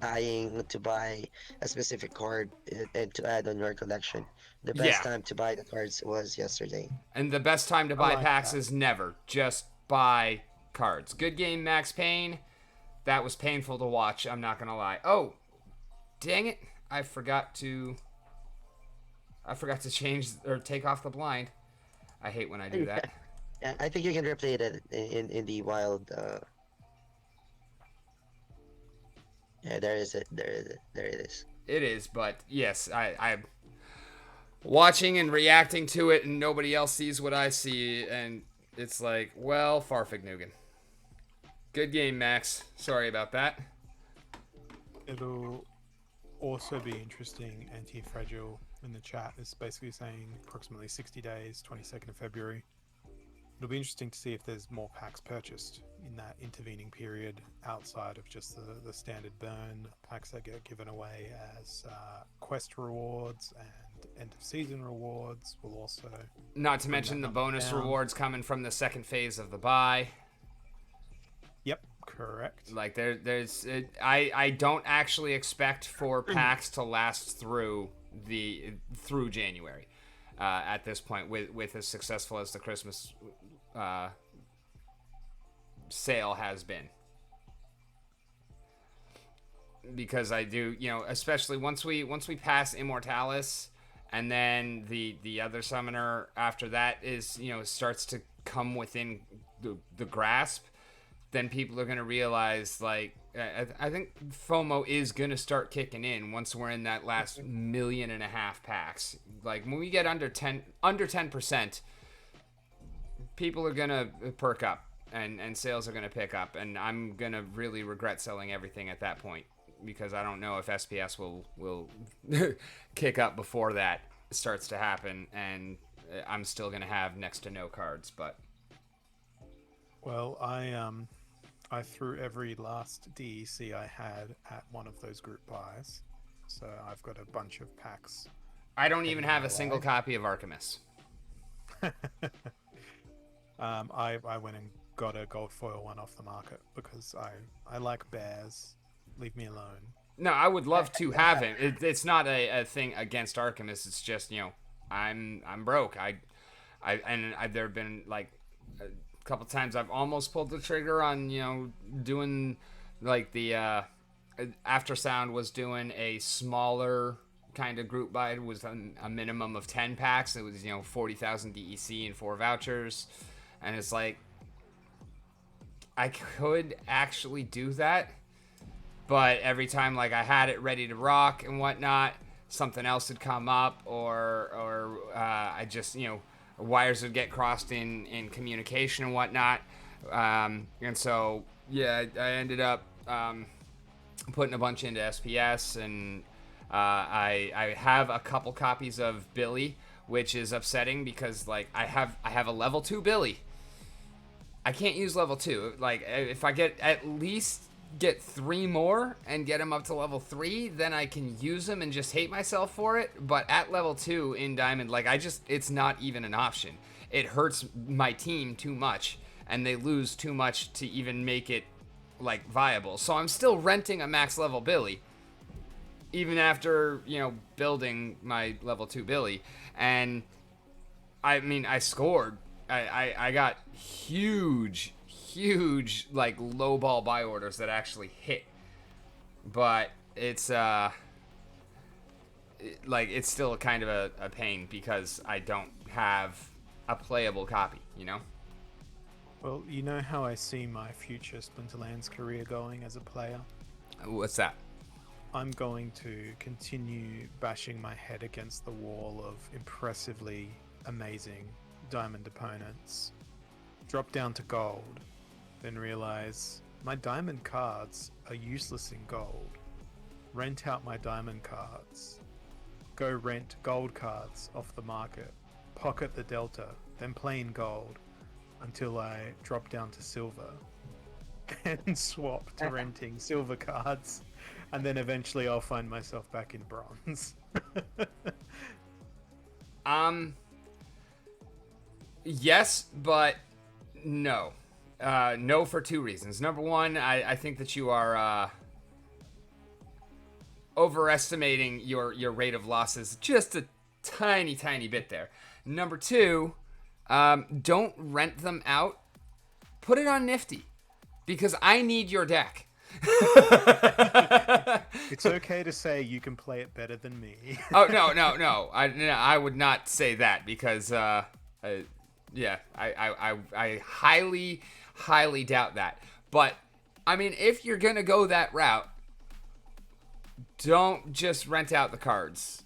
eyeing to buy a specific card and to add on your collection. The best Yeah. time to buy the cards was yesterday. And the best time to buy like packs that. is never. Just buy cards. Good game, Max Payne. That was painful to watch, I'm not going to lie. Oh, dang it. I forgot to change or take off the blind. I hate when I do that. Yeah, I think you can replay it in the wild. Yeah, there is it. There it is. It is, but yes, I'm watching and reacting to it, and nobody else sees what I see, and it's like, well, Farfignugan. Good game, Max. Sorry about that. It'll also be interesting, Anti-Fragile, in the chat is basically saying approximately 60 days, 22nd of February. It'll be interesting to see if there's more packs purchased in that intervening period outside of just the standard burn packs that get given away as quest rewards and end of season rewards will also. Not to mention the bonus rewards coming from the second phase of the buy. Yep, correct. Like I don't actually expect for packs to last through January at this point with as successful as the Christmas sale has been, because I do, especially once we pass Immortalis, and then the other summoner after that is starts to come within the grasp, then people are going to realize, like, I think FOMO is going to start kicking in once we're in that last 1.5 million packs. Like, when we get under 10%, people are going to perk up and sales are going to pick up. And I'm going to really regret selling everything at that point, because I don't know if SPS will kick up before that starts to happen. And I'm still going to have next to no cards, but... Well, I threw every last DEC I had at one of those group buys, so I've got a bunch of packs. I don't even have a single copy of Artemis. I went and got a gold foil one off the market because I like bears. Leave me alone. No, I would love to have him. It's not a thing against Artemis. It's just, I'm broke. There have been like a couple times I've almost pulled the trigger on doing like the After Sound was doing a smaller kind of group buy. It was a minimum of 10 packs. It was 40,000 DEC and 4 vouchers, and it's like I could actually do that, but every time like I had it ready to rock and whatnot, something else would come up, or I just wires would get crossed in communication and whatnot, and so yeah, I ended up putting a bunch into SPS, and I have a couple copies of Billy, which is upsetting because like I have a level 2 Billy. I can't use level 2. Like, if I at least get 3 more and get him up to level 3, then I can use him and just hate myself for it. But at level 2 in Diamond, like, it's not even an option. It hurts my team too much, and they lose too much to even make it, like, viable. So I'm still renting a max level Billy, even after, building my level 2 Billy. And, I mean, I scored. I got huge, like, low ball buy orders that actually hit. But it's, it's still kind of a pain because I don't have a playable copy, Well, you know how I see my future Splinterlands career going as a player? What's that? I'm going to continue bashing my head against the wall of impressively amazing diamond opponents, drop down to gold, then realize my diamond cards are useless in gold, rent out my diamond cards, go rent gold cards off the market, pocket the delta, then play in gold until I drop down to silver and swap to renting silver cards, and then eventually I'll find myself back in bronze. Yes, but no. No, for 2 reasons. Number one, I think that you are overestimating your rate of losses just a tiny bit there. Number 2, don't rent them out. Put it on Nifty, because I need your deck. It's okay to say you can play it better than me. Oh, no. I would not say that, because yeah, I highly doubt that. But I mean, if you're gonna go that route, don't just rent out the cards.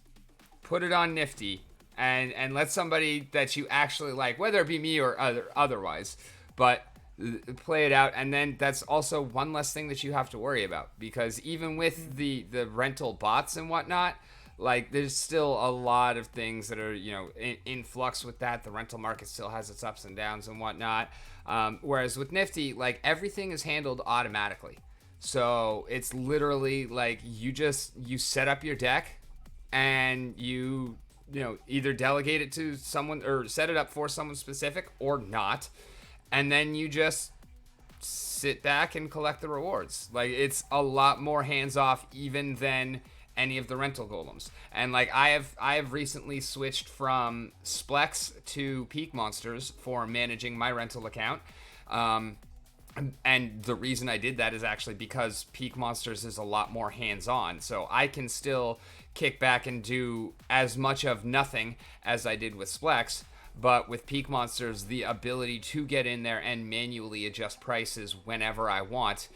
Put it on Nifty and let somebody that you actually like, whether it be me or otherwise, but play it out. And then that's also one less thing that you have to worry about, because even with the rental bots and whatnot, like there's still a lot of things that are in flux with that. The rental market still has its ups and downs and whatnot. Whereas with Nifty, like everything is handled automatically. So it's literally like you set up your deck and you either delegate it to someone or set it up for someone specific or not, and then you just sit back and collect the rewards. Like it's a lot more hands off even than any of the rental golems. And like I have recently switched from Splex to Peak Monsters for managing my rental account. And the reason I did that is actually because Peak Monsters is a lot more hands-on. So I can still kick back and do as much of nothing as I did with Splex. But with Peak Monsters, the ability to get in there and manually adjust prices whenever I want,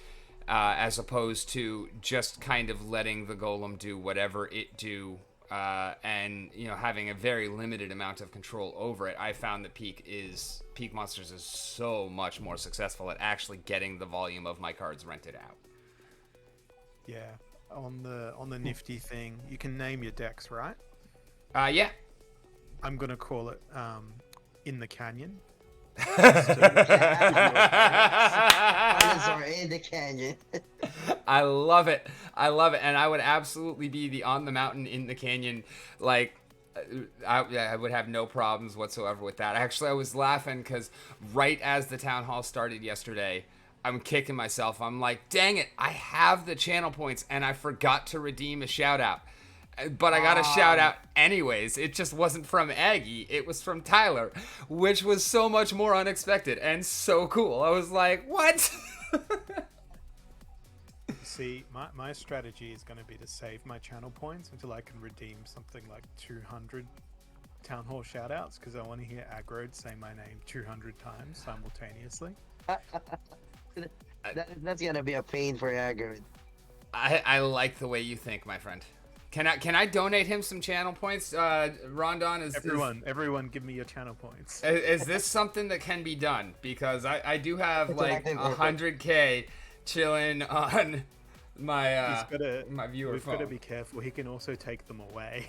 as opposed to just kind of letting the golem do whatever it do, and having a very limited amount of control over it. I found that Peak Monsters is so much more successful at actually getting the volume of my cards rented out. Yeah, on the Nifty thing, you can name your decks, right? Yeah. I'm gonna call it In the Canyon. Holoz0r in the canyon. I love it, and I would absolutely be the on the mountain in the canyon. Like, I would have no problems whatsoever with that. Actually, I was laughing because right as the town hall started yesterday, I'm kicking myself. I'm like, dang it, I have the channel points and I forgot to redeem a shout out. But I got a shout out anyways. It just wasn't from Aggie. It was from Tyler, which was so much more unexpected and so cool. I was like, what? See, my strategy is going to be to save my channel points until I can redeem something like 200 town hall shoutouts, because I want to hear Aggroed say my name 200 times simultaneously. That's gonna be a pain for Aggroed. I like the way you think, my friend. Can I donate him some channel points? Rondon, everyone give me your channel points. Is this something that can be done? Because I do have like 100K chilling on my my viewer we've phone. got to be careful. He can also take them away.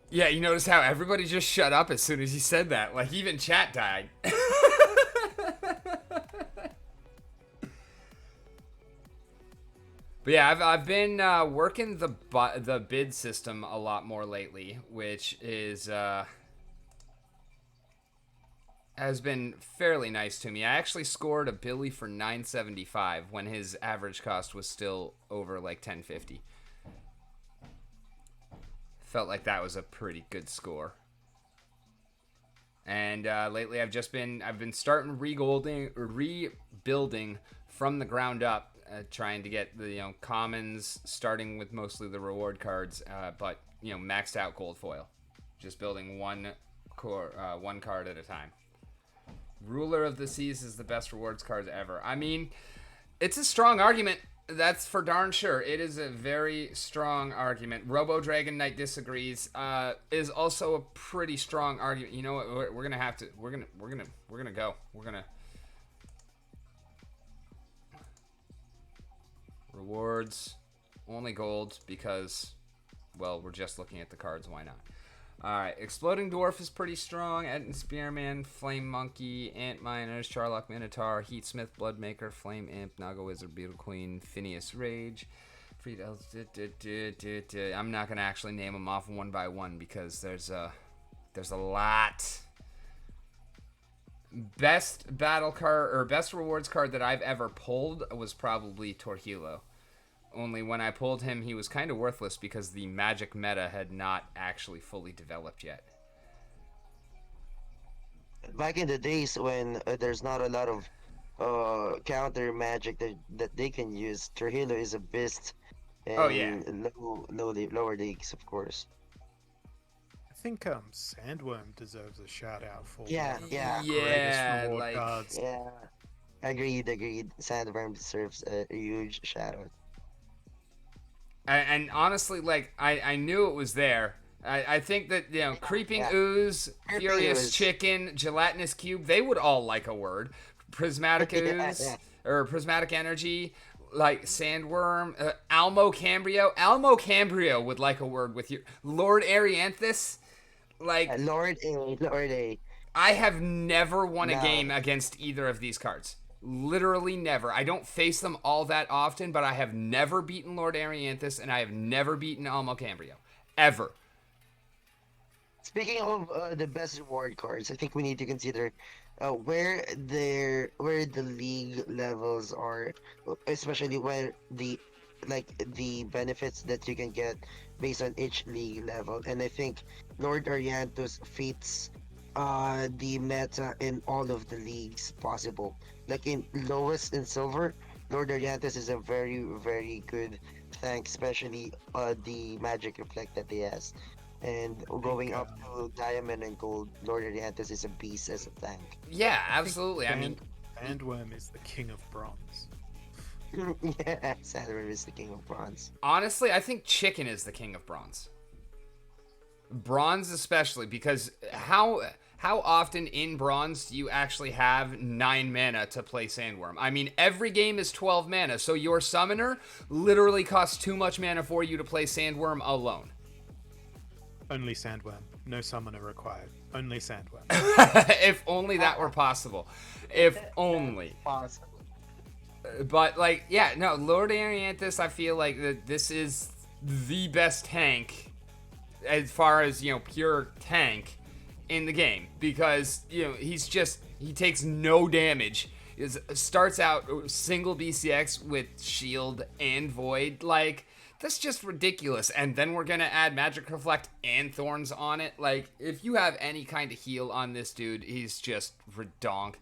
Yeah, you notice how everybody just shut up as soon as he said that. Like even chat died. But yeah, I've been working the bid system a lot more lately, which is has been fairly nice to me. I actually scored a Billy for 975 when his average cost was still over like 1050. Felt like that was a pretty good score. And lately I've been starting rebuilding from the ground up. Trying to get the commons, starting with mostly the reward cards, but maxed out gold foil, just building one card at a time. Ruler of the Seas is the best rewards card ever. I mean, it's a strong argument. That's for darn sure. It is a very strong argument. Robo Dragon Knight disagrees. Is also a pretty strong argument. You know what? We're gonna have to. We're gonna go. We're gonna. Rewards, only gold because, well, we're just looking at the cards. Why not? Alright, Exploding Dwarf is pretty strong. Etten Spearman, Flame Monkey, Ant Miners, Charlock Minotaur, Heatsmith, Bloodmaker, Flame Imp, Naga Wizard, Beetle Queen, Phineas Rage. I'm not going to actually name them off one by one because there's a lot. Best battle card or best rewards card that I've ever pulled was probably Torhilo. Only when I pulled him, he was kind of worthless because the magic meta had not actually fully developed yet. Back in the days when there's not a lot of counter magic that they can use, Trujillo is a beast. And lower leagues, of course. I think Sandworm deserves a shout out for greatest reward cards. Yeah, agreed. Sandworm deserves a huge shout out. And honestly, like I knew it was there. I think that Creeping Ooze, Furious Chicken, Gelatinous Cube, they would all like a word. Prismatic Yeah, Ooze yeah. or Prismatic Energy, like Sandworm, Almo Cambrio. Almo Cambrio would like a word with you. Lord Arianthus, like Lord A, Lord A. I have never won a Now, game against either of these cards. Literally never. I don't face them all that often, but I have never beaten Lord Arianthus and I have never beaten Almo Cambrio. Ever. speaking of the best reward cards, I think we need to consider where the league levels are, especially where the benefits that you can get based on each league level. And I think Lord Oriantus fits the meta in all of the leagues possible. Like in lowest in silver, Lord Oriantus is a very very good tank, especially the magic reflect that he has. And I going think up to diamond and gold, Lord Oriantis is a beast as a tank. Yeah, I think absolutely. I mean, Sandworm is the king of bronze. Yeah, Saturn is the king of bronze. honestly, I think Chicken is the king of bronze. Bronze especially because how often in bronze do you actually have 9 mana to play Sandworm? I mean, every game is 12 mana, so your summoner literally costs too much mana for you to play Sandworm alone. Only Sandworm. No summoner required. Only Sandworm. If only that were possible. If only. Awesome. But like, yeah, no, Lord Arianthus, I feel like that this is the best tank as far as, pure tank in the game because, he takes no damage. Starts out single BCX with shield and void. Like, that's just ridiculous. And then we're gonna add Magic Reflect and Thorns on it. Like, if you have any kind of heal on this dude, he's just redonk.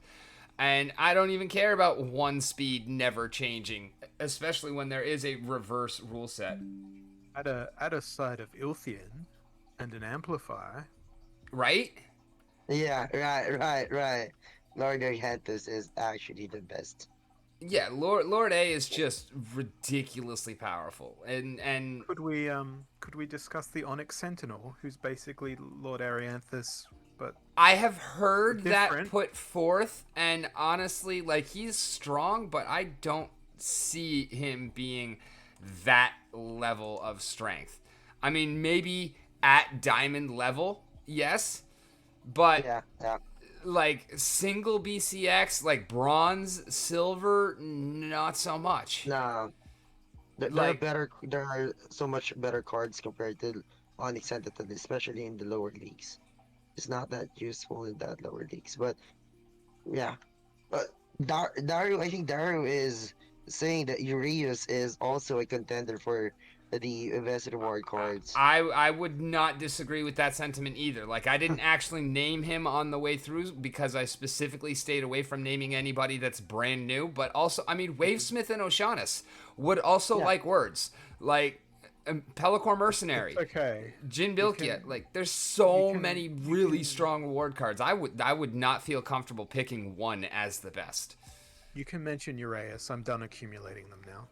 And I don't even care about one speed never changing, especially when there is a reverse rule set. Add a side of Ilthian and an amplifier. Right? Yeah, right. Lord Oriantis is actually the best. Yeah, Lord A is just ridiculously powerful. And Could we discuss the Onyx Sentinel, who's basically Lord Arianthus, but I have heard that Different. put forth, and honestly, like, he's strong, but I don't see him being that level of strength. I mean, maybe at diamond level, yes, but Yeah. like single BCX, like bronze, silver, not so much. No, Like, there are so much better cards compared to Onyx Sentinel, especially in the lower leagues. It's not that useful in that lower leagues, but yeah. But Daru, I think Daru is saying that Urius is also a contender for the Invested Award cards. I would not disagree with that sentiment either. Like, I didn't actually name him on the way through because I specifically stayed away from naming anybody that's brand new. But also, I mean, Wavesmith and O'Shaughnessy would also Yeah. like words. Like, Pelacor Mercenary, okay. Jin You Bilkia. can- Like, there's so can- many you really can- strong reward cards. I would not feel comfortable picking one as the best. You can mention Uraeus. I'm done accumulating them now.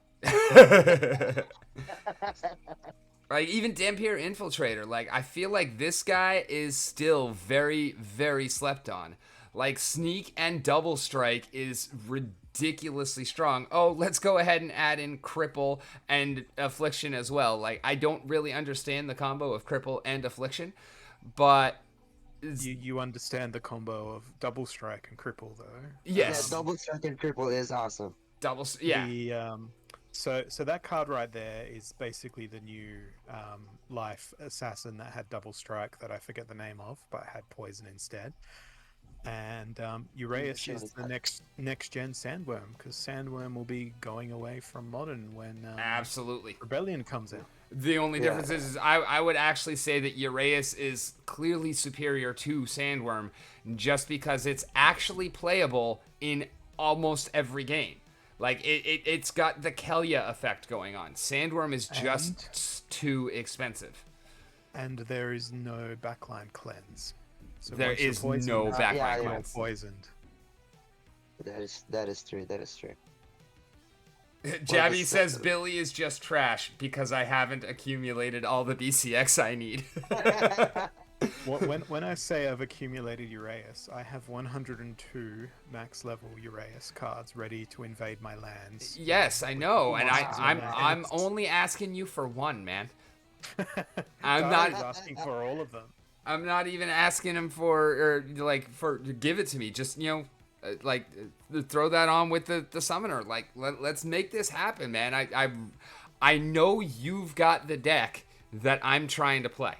Like, even Dampier Infiltrator, like, I feel like this guy is still very, very slept on. Like, Sneak and Double Strike is ridiculously strong. Oh, let's go ahead and add in Cripple and Affliction as well. Like, I don't really understand the combo of Cripple and Affliction, but You understand the combo of Double Strike and Cripple, though. yes, Yeah, double strike and triple is awesome. yeah. The so that card right there is basically the new life assassin that had double strike that I forget the name of, but had poison instead. And Uraeus Sure. is the next gen Sandworm, because Sandworm will be going away from Modern when Absolutely. Rebellion comes out. The only Yeah. difference is I would actually say that Uraeus is clearly superior to Sandworm just because it's actually playable in almost every game. Like, it's got the Kelia effect going on. Sandworm is just too expensive. And there is no backline cleanse. So There once you're is poisoned, no backline yeah. you're cleanse. poisoned. That is true. That is true. Jabby says Billy is just trash because I haven't accumulated all the BCX I need. When I say I've accumulated Uraeus, I have 102 max level Uraeus cards ready to invade my lands. Yes, I know, and Monsters in their I'm hands. only asking you for one, man. I'm Darius not asking for all of them. I'm not even asking him for to give it to me. Just throw that on with the summoner. Like let's make this happen, man. I know you've got the deck that I'm trying to play.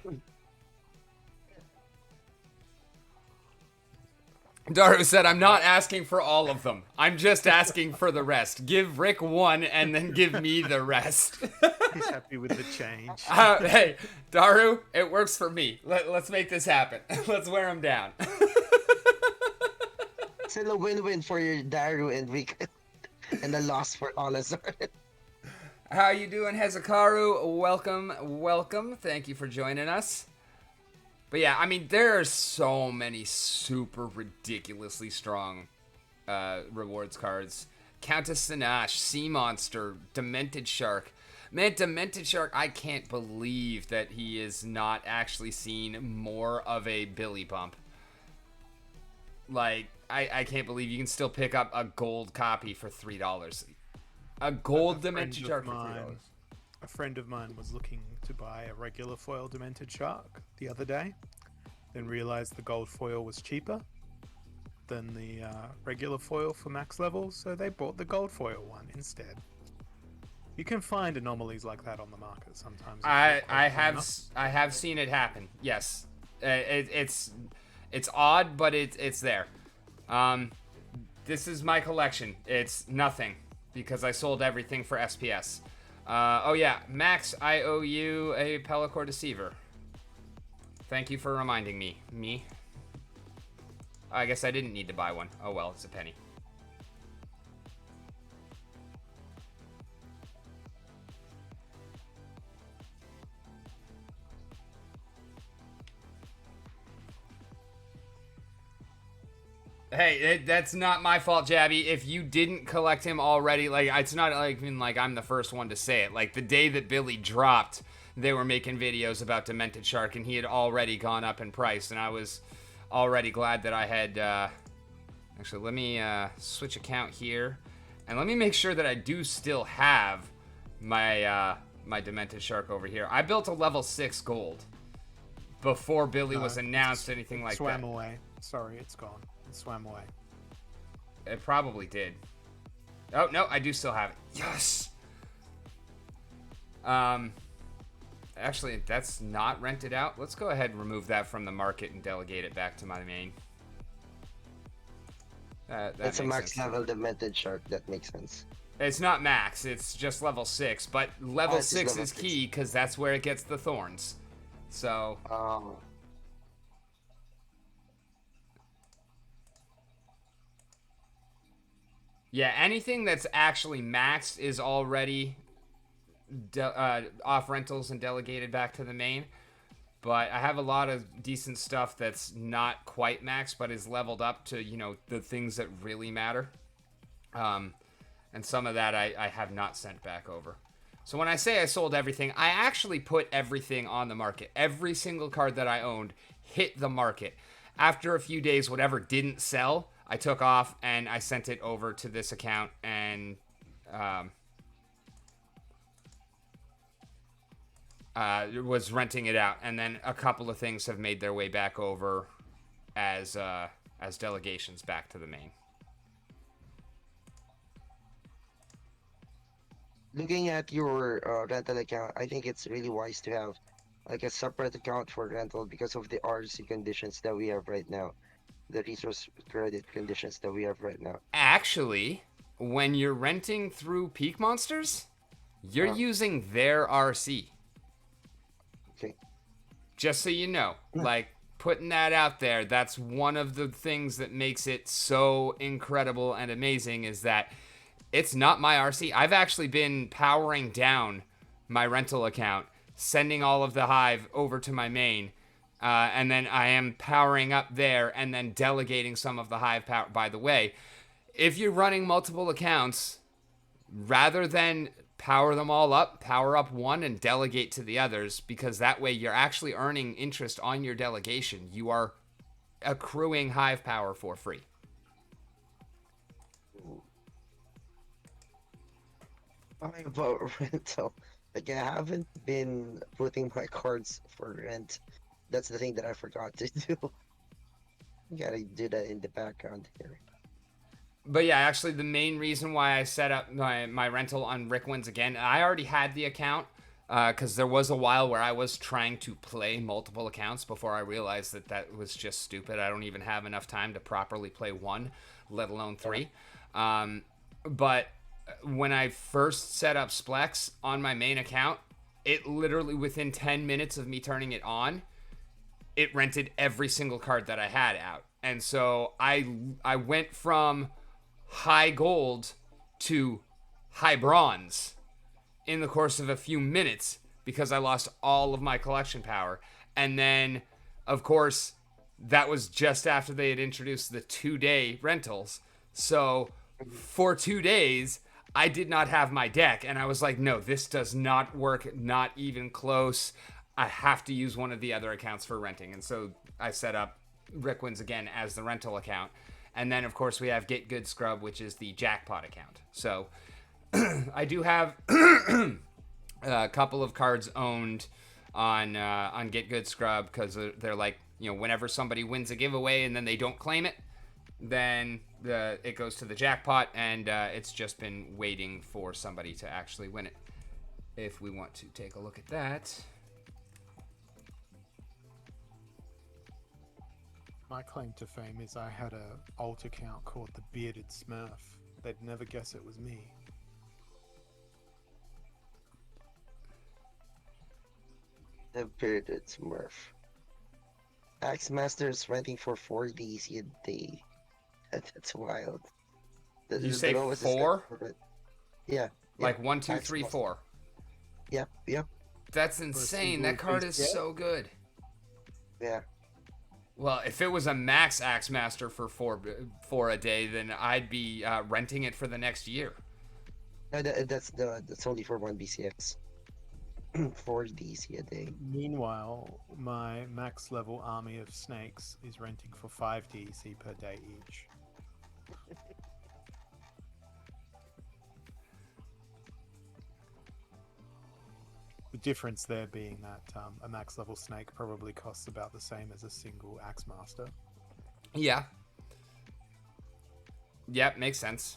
Daru said, I'm not asking for all of them. I'm just asking for the rest. Give Rick one and then give me the rest. He's happy with the change. Hey, Daru, it works for me. Let's make this happen. Let's wear him down. Still a win-win for your Daru and Rick, and a loss for Holoz0r. How you doing, Hezakaru? Welcome. Thank you for joining us. But yeah, I mean, there are so many super ridiculously strong rewards cards. Countess Sinash, Sea Monster, Demented Shark. Man, Demented Shark, I can't believe that he is not actually seen more of a Billy bump. Like, I can't believe you can still pick up a gold copy for $3. A gold Demented Shark for $3. A friend of mine was looking to buy a regular foil Demented Shark the other day, then realized the gold foil was cheaper than the regular foil for max level, so they bought the gold foil one instead. You can find anomalies like that on the market sometimes. I have seen it happen. Yes, it's odd, but it's there. This is my collection. It's nothing because I sold everything for SPS. Oh yeah, Max, I owe you a Pellicor Deceiver. Thank you for reminding me. I guess I didn't need to buy one. Oh well, it's a penny. Hey, that's not my fault, Jabby. If you didn't collect him already, like, it's not like even like I'm the first one to say it. Like, the day that Billy dropped, they were making videos about Demented Shark, and he had already gone up in price, and I was already glad that I had, actually, let me, switch account here, and let me make sure that I do still have my, my Demented Shark over here. I built a level 6 gold before Billy was announced, anything like that. Swam away. Sorry, it's gone. It swam away. It probably did. Oh, no, I do still have it. Yes! Actually, that's not rented out. Let's go ahead and remove that from the market and delegate it back to my main. It's a max level Demented Shark. That makes sense. It's not max. It's just level 6. But level 6 level is 6. key because that's where it gets the thorns. So... yeah, anything that's actually maxed is already off rentals and delegated back to the main. But I have a lot of decent stuff that's not quite maxed, but is leveled up to, you know, the things that really matter. And some of that I have not sent back over. So when I say I sold everything, I actually put everything on the market. Every single card that I owned hit the market. After a few days, whatever didn't sell, I took off and I sent it over to this account and was renting it out. And then a couple of things have made their way back over as delegations back to the main. Looking at your rental account, I think it's really wise to have like a separate account for rental because of the RC conditions that we have right now. The resource credit conditions that we have right now. Actually, when you're renting through Peak Monsters, you're using their RC. Okay. Just so you know, like, putting that out there, that's one of the things that makes it so incredible and amazing is that it's not my RC. I've actually been powering down my rental account, sending all of the hive over to my main, and then I am powering up there and then delegating some of the hive power. By the way, if you're running multiple accounts, rather than power them all up, power up one, and delegate to the others, because that way you're actually earning interest on your delegation. You are accruing hive power for free. Talking about rental, like I haven't been putting my cards for rent. That's the thing that I forgot to do. You gotta do that in the background here. But yeah, actually, the main reason why I set up my rental on Rickwins again, I already had the account because there was a while where I was trying to play multiple accounts before I realized that that was just stupid. I don't even have enough time to properly play one, let alone three. But when I first set up Splex on my main account, it literally within 10 minutes of me turning it on, it rented every single card that I had out. And so I went from high gold to high bronze in the course of a few minutes because I lost all of my collection power. And then, of course, that was just after they had introduced the 2-day rentals. So for 2 days, I did not have my deck. And I was like, no, this does not work, not even close. I have to use one of the other accounts for renting. And so I set up Rickwins again as the rental account. And then, of course, we have Get Good Scrub, which is the jackpot account. So I do have a couple of cards owned on Get Good Scrub because they're like, you know, whenever somebody wins a giveaway and then they don't claim it, then it goes to the jackpot, and it's just been waiting for somebody to actually win it. If we want to take a look at that. My claim to fame is I had a alt account called the Bearded Smurf. They'd never guess it was me. The bearded Smurf. Axe Master is renting for 4 days a day. That's wild. You say lowest is 4? Yeah. Like 1, 2, Axe 3, Master. 4. Yep. That's insane. That card is so good. Yeah. Well, if it was a max Axe Master for four a day, then I'd be renting it for the next year. No, that's only for 1 BCX. 4 DC a day. Meanwhile, my max level army of snakes is renting for 5 DC per day each. The difference there being that a max level snake probably costs about the same as a single Axe Master. Yeah. Yep, makes sense.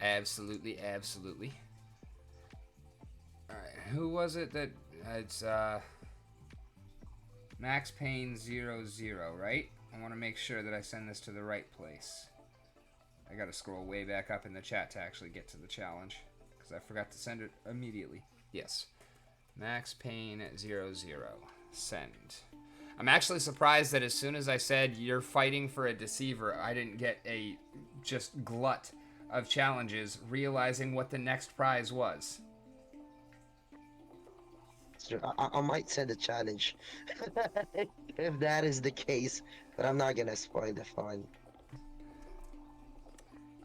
Absolutely. Alright, who was it that... It's, Max Payne 00, right? I want to make sure that I send this to the right place. I gotta scroll way back up in the chat to actually get to the challenge, because I forgot to send it immediately. Yes. Max Payne 00. Send. I'm actually surprised that as soon as I said you're fighting for a deceiver, I didn't get a just glut of challenges, realizing what the next prize was. I might send a challenge if that is the case, but I'm not gonna spoil the fun.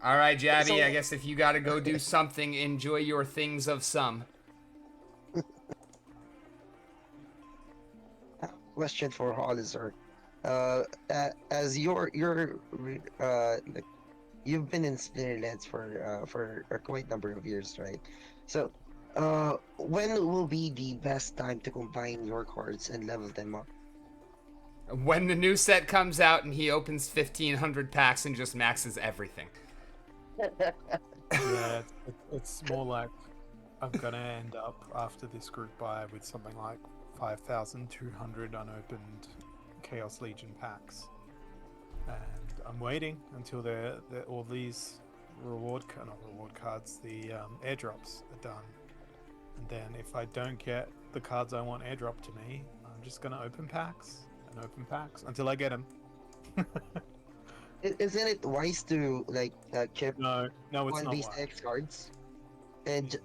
Alright, Jabby, So- I guess if you gotta go do something, enjoy your things of some. Question for Holoz0r. As like, you've been in Splinterlands for a quite number of years, right? So, when will be the best time to combine your cards and level them up? When the new set comes out and he opens 1,500 packs and just maxes everything. Yeah, it's more like I'm gonna end up after this group buy with something like 5,200 unopened Chaos Legion packs, and I'm waiting until they're all these not reward cards, the airdrops are done, and then if I don't get the cards I want airdropped to me, I'm just gonna open packs until I get them. Isn't it wise to like keep No, it's one not these wise. X cards and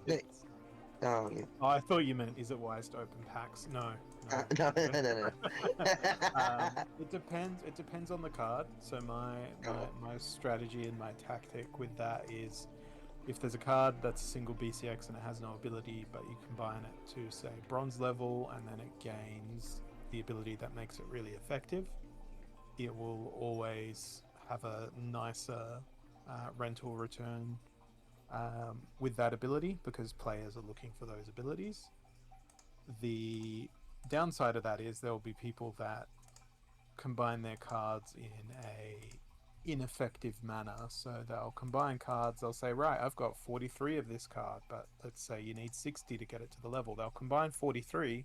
Oh, yeah. Oh, I thought you meant, is it wise to open packs? No, No, no, no, no. it depends. It depends on the card. So my strategy and my tactic with that is, if there's a card that's a single BCX and it has no ability, but you combine it to say bronze level, and then it gains the ability that makes it really effective, it will always have a nicer rental return with that ability, because players are looking for those abilities. The downside of that is there will be people that combine their cards in a ineffective manner. So they'll combine cards, they'll say, right, I've got 43 of this card, but let's say you need 60 to get it to the level. They'll combine 43,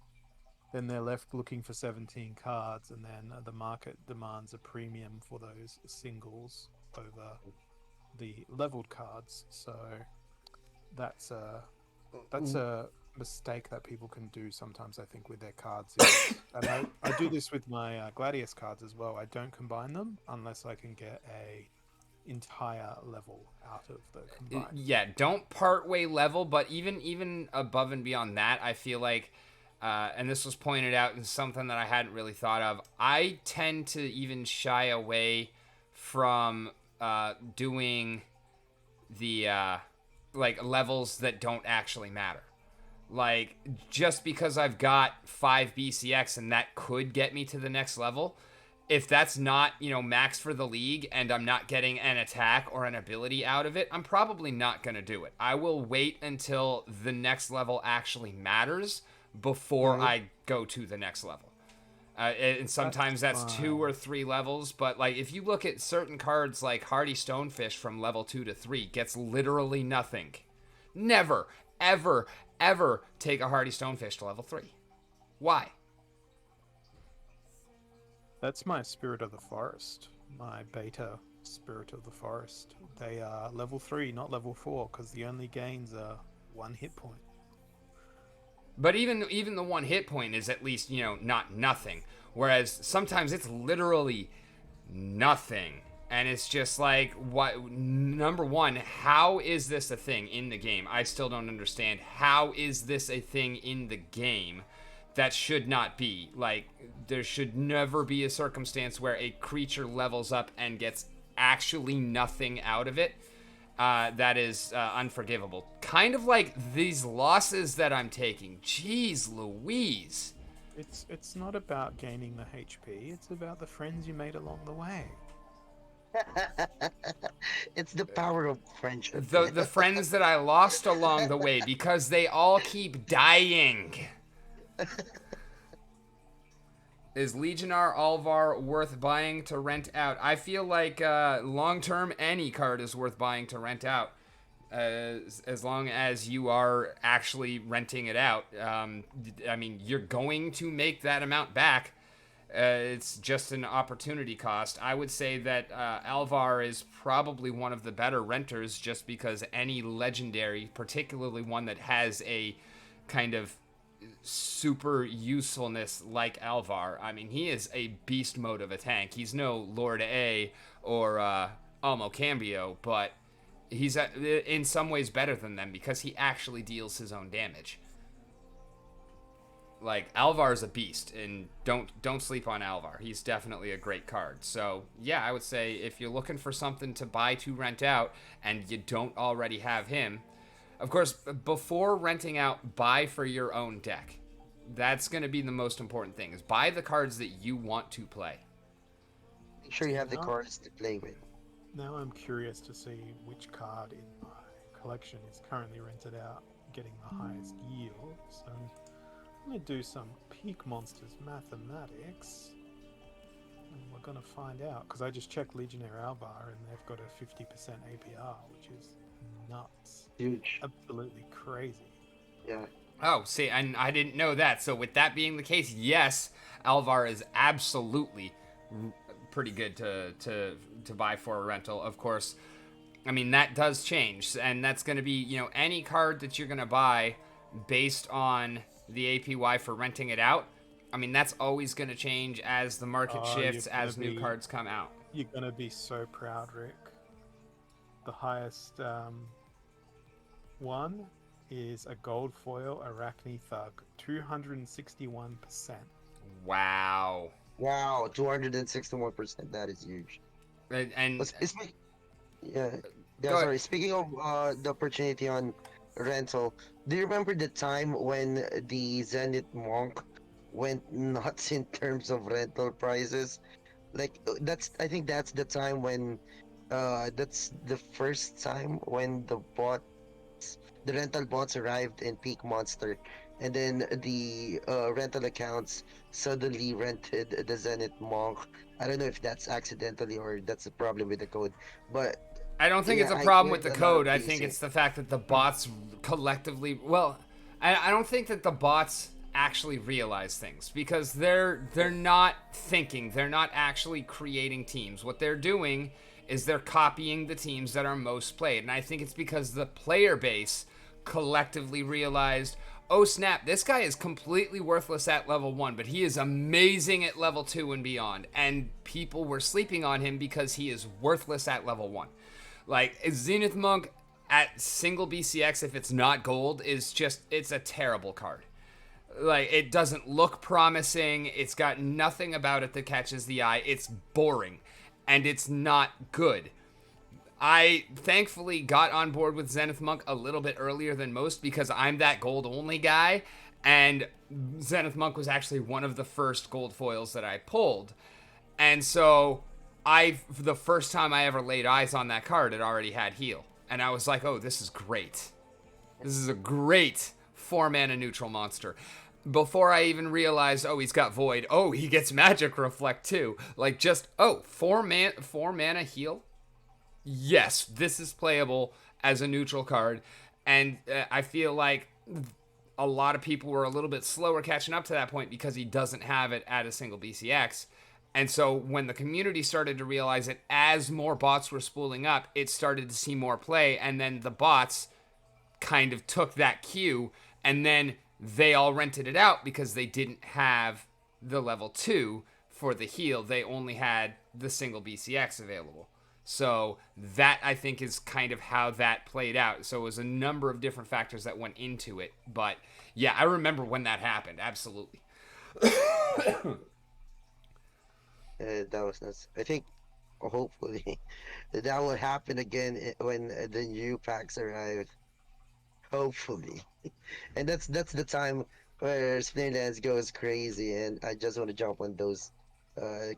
then they're left looking for 17 cards, and then the market demands a premium for those singles over the leveled cards. So that's a mistake that people can do sometimes, I think, with their cards. And I do this with my Gladius cards as well. I don't combine them unless I can get a entire level out of the combine. Yeah, don't part way level, but even above and beyond that, I feel like, and this was pointed out in something that I hadn't really thought of, I tend to even shy away from doing the like levels that don't actually matter. Like, just because I've got 5 BCX and that could get me to the next level, if that's not, max for the league and I'm not getting an attack or an ability out of it, I'm probably not going to do it. I will wait until the next level actually matters before I go to the next level. And sometimes that's 2 or 3 levels, but like if you look at certain cards like Hardy Stonefish from level 2 to 3 gets literally nothing. Never, ever, ever take a Hardy Stonefish to level 3. Why? That's my Spirit of the Forest, my beta Spirit of the Forest. They are level 3, not level 4, because the only gains are 1 hit point. But even the 1 hit point is at least, not nothing. Whereas sometimes it's literally nothing. And it's just like, what? Number one, how is this a thing in the game? I still don't understand. How is this a thing in the game? That should not be. Like, there should never be a circumstance where a creature levels up and gets actually nothing out of it. That is unforgivable. Kind of like these losses that I'm taking. Jeez Louise. It's not about gaining the HP. It's about the friends you made along the way. It's the power of friendship. The friends that I lost along the way because they all keep dying. Is Legionnaire Holoz0r worth buying to rent out? I feel like long-term any card is worth buying to rent out. As long as you are actually renting it out. I mean, you're going to make that amount back. It's just an opportunity cost. I would say that Holoz0r is probably one of the better renters just because any legendary, particularly one that has a kind of super usefulness like Holoz0r. I mean, he is a beast mode of a tank. He's no Lord A or Almo Cambio, but he's in some ways better than them because he actually deals his own damage. Like, Holoz0r is a beast, and don't sleep on Holoz0r. He's definitely a great card. So, yeah, I would say if you're looking for something to buy to rent out and you don't already have him, of course, before renting out, buy for your own deck. That's going to be the most important thing, is buy the cards that you want to play. Make sure you have the cards to play with. Now I'm curious to see which card in my collection is currently rented out, getting the highest yield. So I'm going to do some Peak Monsters mathematics, and we're going to find out, because I just checked Legionnaire Holoz0r and they've got a 50% APR, which is nuts. Huge. Absolutely crazy. Yeah. Oh, see, and I didn't know that. So with that being the case, yes, Holoz0r is absolutely pretty good to buy for a rental. Of course, I mean, that does change, and that's going to be, any card that you're going to buy based on the APY for renting it out. I mean, that's always going to change as the market shifts, as new cards come out. You're going to be so proud, Rick. The highest one is a gold foil Arachne Thug, 261%. Wow. Wow, 261%. That is huge. And It's yeah, yeah. go ahead. Sorry. Speaking of the opportunity on rental, do you remember the time when the Zenith Monk went nuts in terms of rental prices? Like that's I think that's the time when that's the first time when the rental bots arrived in Peak Monster, and then the rental accounts suddenly rented the Zenith Monk. I don't know if that's accidentally or that's a problem with the code, but I don't think it's yeah, a I problem with heard the a lot code. of I think pacing. it's the fact that the bots collectively. Well, I don't think that the bots actually realize things because they're not thinking. They're not actually creating teams. What they're doing is they're copying the teams that are most played, and I think it's because the player base collectively realized, oh snap, this guy is completely worthless at level 1, but he is amazing at level 2 and beyond. And people were sleeping on him because he is worthless at level 1. Like, Zenith Monk at single BCX, if it's not gold, is just, it's a terrible card. Like, it doesn't look promising. It's got nothing about it that catches the eye. It's boring. And it's not good. I thankfully got on board with Zenith Monk a little bit earlier than most because I'm that gold only guy, and Zenith Monk was actually one of the first gold foils that I pulled. And so the first time I ever laid eyes on that card, it already had heal. And I was like, oh, this is great. This is a great 4-mana neutral monster. Before I even realized, oh, he's got Void. Oh, he gets Magic Reflect too. Like, just, oh, 4-mana heal? Yes, this is playable as a neutral card. And I feel like a lot of people were a little bit slower catching up to that point because he doesn't have it at a single BCX. And so when the community started to realize it, as more bots were spooling up, it started to see more play. And then the bots kind of took that cue, and then they all rented it out because they didn't have the level 2 for the heal. They only had the single BCX available. So that, I think, is kind of how that played out. So it was a number of different factors that went into it. But yeah, I remember when that happened. Absolutely. That was nuts. I think hopefully that will happen again when the new packs arrive. Hopefully, and that's the time where Splinterlands goes crazy, and I just want to jump on those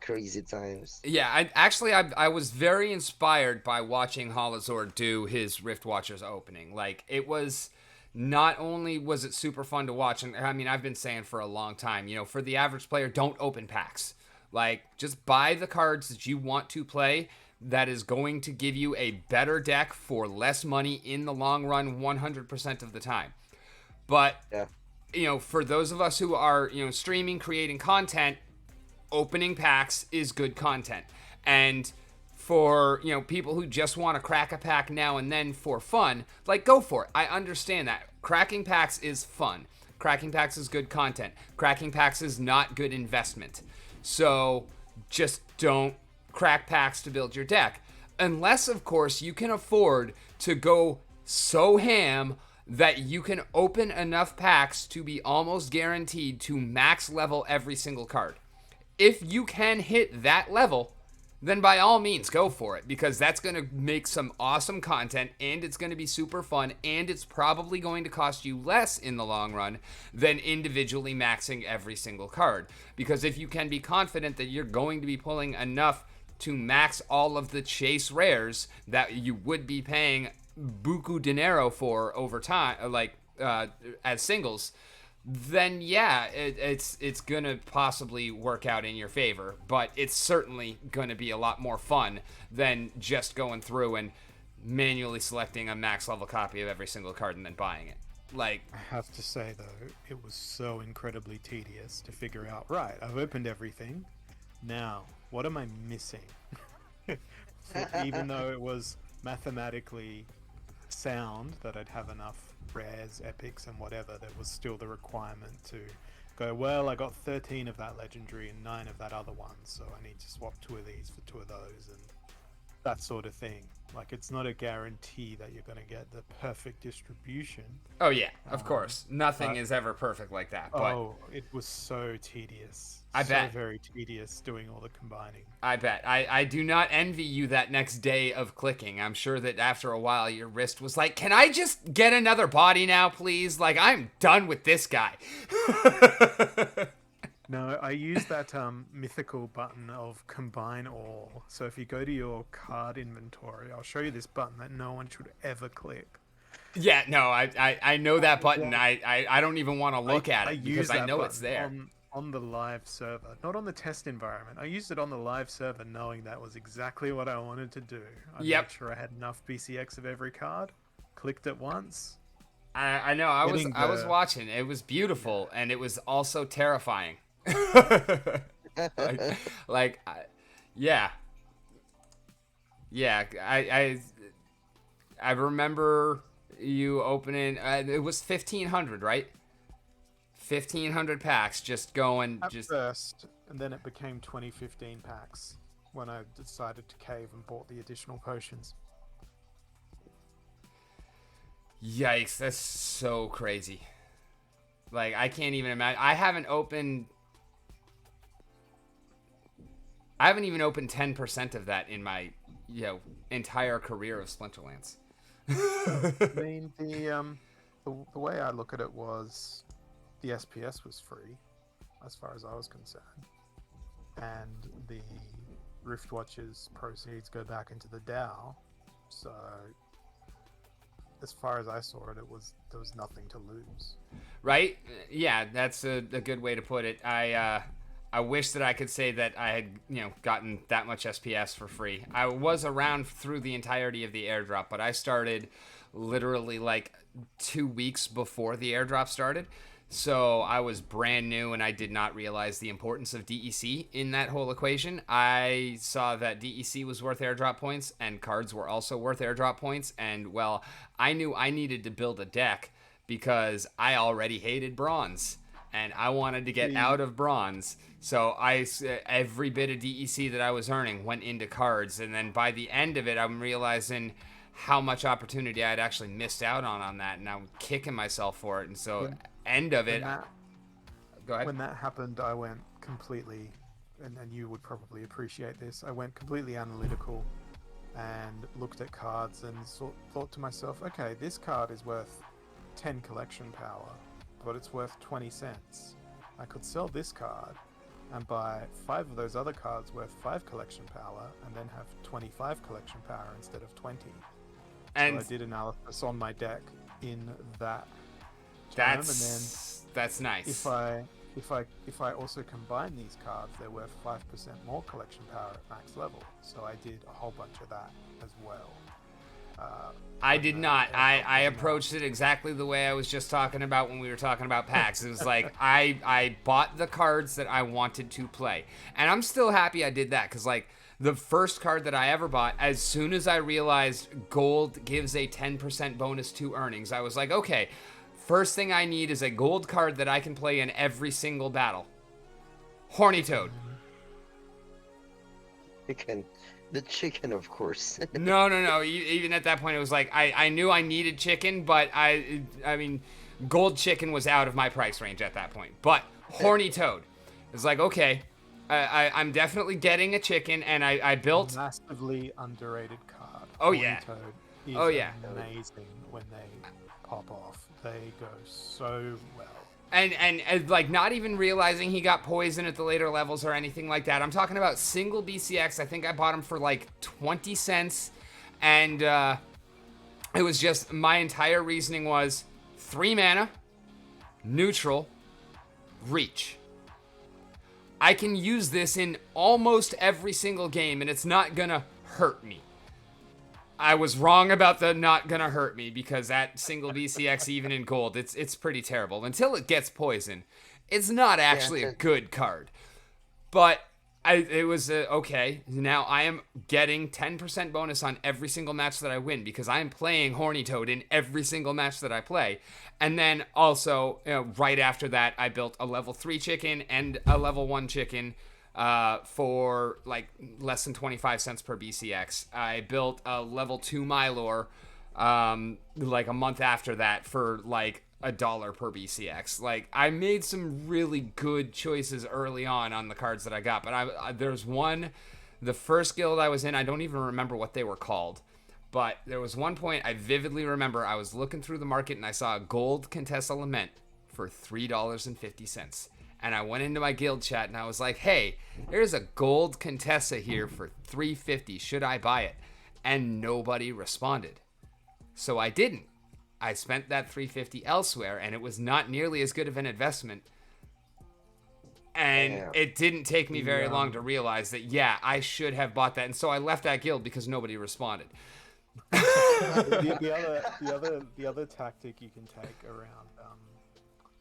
crazy times. Yeah, I was very inspired by watching Holoz0r do his Rift Watchers opening. Like, it was, not only was it super fun to watch, and I mean, I've been saying for a long time, for the average player, don't open packs. Like, just buy the cards that you want to play that is going to give you a better deck for less money in the long run 100% of the time. But, Yeah. For those of us who are, streaming, creating content, opening packs is good content. And for, people who just want to crack a pack now and then for fun, like, go for it. I understand that. Cracking packs is fun. Cracking packs is good content. Cracking packs is not good investment. So just don't crack packs to build your deck. Unless, of course, you can afford to go so ham that you can open enough packs to be almost guaranteed to max level every single card. If you can hit that level, then by all means go for it, because that's going to make some awesome content, and it's going to be super fun, and it's probably going to cost you less in the long run than individually maxing every single card. Because if you can be confident that you're going to be pulling enough to max all of the chase rares that you would be paying buku dinero for over time, as singles, then yeah, it's gonna possibly work out in your favor. But it's certainly gonna be a lot more fun than just going through and manually selecting a max level copy of every single card and then buying it. Like, I have to say though, it was so incredibly tedious to figure out, right, I've opened everything. Now, what am I missing? Even though it was mathematically sound that I'd have enough rares, epics, and whatever, there was still the requirement to go, well, I got 13 of that legendary and 9 of that other one, so I need to swap 2 of these for 2 of those. And that sort of thing. Like, it's not a guarantee that you're going to get the perfect distribution. Oh yeah, of course. Nothing but- is ever perfect like that. But Oh, it was so tedious. I bet. Very tedious doing all the combining. I bet. I do not envy you that next day of clicking. I'm sure that after a while your wrist was like, can I just get another body now, please? Like, I'm done with this guy. No, I use that mythical button of combine all. So if you go to your card inventory, I'll show you this button that no one should ever click. Yeah, no, I know that button. I don't even want to look at it because I know it's there. On the live server, not on the test environment. I used it on the live server knowing that was exactly what I wanted to do. I made sure I had enough BCX of every card, clicked it once. I know, I was watching. It was beautiful, and it was also terrifying. Yeah. I remember you opening. It was 1,500, right? 1,500 packs, just going. At first, and then it became 2015 packs when I decided to cave and bought the additional potions. Yikes, that's so crazy. Like, I can't even imagine. I haven't even opened 10% of that in my, entire career of Splinterlands. I mean, the way I look at it was the SPS was free, as far as I was concerned, and the Rift Watch's proceeds go back into the DAO. So, as far as I saw it, there was nothing to lose. Right? Yeah, that's a good way to put it. I wish that I could say that I had, gotten that much SPS for free. I was around through the entirety of the airdrop, but I started literally like 2 weeks before the airdrop started. So I was brand new and I did not realize the importance of DEC in that whole equation. I saw that DEC was worth airdrop points and cards were also worth airdrop points. And well, I knew I needed to build a deck because I already hated bronze and I wanted to get out of bronze. So every bit of DEC that I was earning went into cards. And then by the end of it, I'm realizing how much opportunity I had actually missed out on that. And I'm kicking myself for it. And so end of it. Go ahead. When that happened, I went completely, and you would probably appreciate this, I went completely analytical and looked at cards and thought to myself, okay, this card is worth 10 collection power, but it's worth 20 cents. I could sell this card and buy 5 of those other cards worth 5 collection power and then have 25 collection power instead of 20. And so I did analysis on my deck in that term, and then that's nice. If I also combine these cards, they're worth 5% more collection power at max level. So I did a whole bunch of that as well. I did not. I approached it exactly the way I was just talking about when we were talking about packs. It was like I bought the cards that I wanted to play, and I'm still happy I did that because like the first card that I ever bought, as soon as I realized gold gives a 10% bonus to earnings, I was like, okay, first thing I need is a gold card that I can play in every single battle. Horny Toad. The chicken, of course. No. Even at that point, it was like I knew I needed chicken, but I mean, gold chicken was out of my price range at that point. But Horny Toad, it's like okay, I'm definitely getting a chicken, and I built massively underrated card. Oh yeah. Toad is amazing when they pop off. They go so well. And like not even realizing he got poison at the later levels or anything like that. I'm talking about single BCX. I think I bought him for like 20 cents. And it was just, my entire reasoning was 3 mana, neutral, reach. I can use this in almost every single game and it's not gonna hurt me. I was wrong about the not gonna hurt me because that single BCX even in gold, it's pretty terrible. Until it gets poison, it's not actually a good card. But it was okay. Now I am getting 10% bonus on every single match that I win because I am playing Horny Toad in every single match that I play. And then also right after that, I built a level 3 chicken and a level 1 chicken. for like less than 25 cents per BCX. I built a level 2 Mylor like a month after that for like $1 per BCX. Like, I made some really good choices early on the cards that I got, but there's one, the first guild I was in, I don't even remember what they were called, but there was one point I vividly remember. I was looking through the market and I saw a gold Contessa Lament for $3.50. And I went into my guild chat and I was like, hey, there's a gold Contessa here for $3.50. Should I buy it? And nobody responded. So I didn't. I spent that $3.50 elsewhere, and it was not nearly as good of an investment. And it didn't take me very long to realize that, yeah, I should have bought that. And so I left that guild because nobody responded. The other tactic you can take around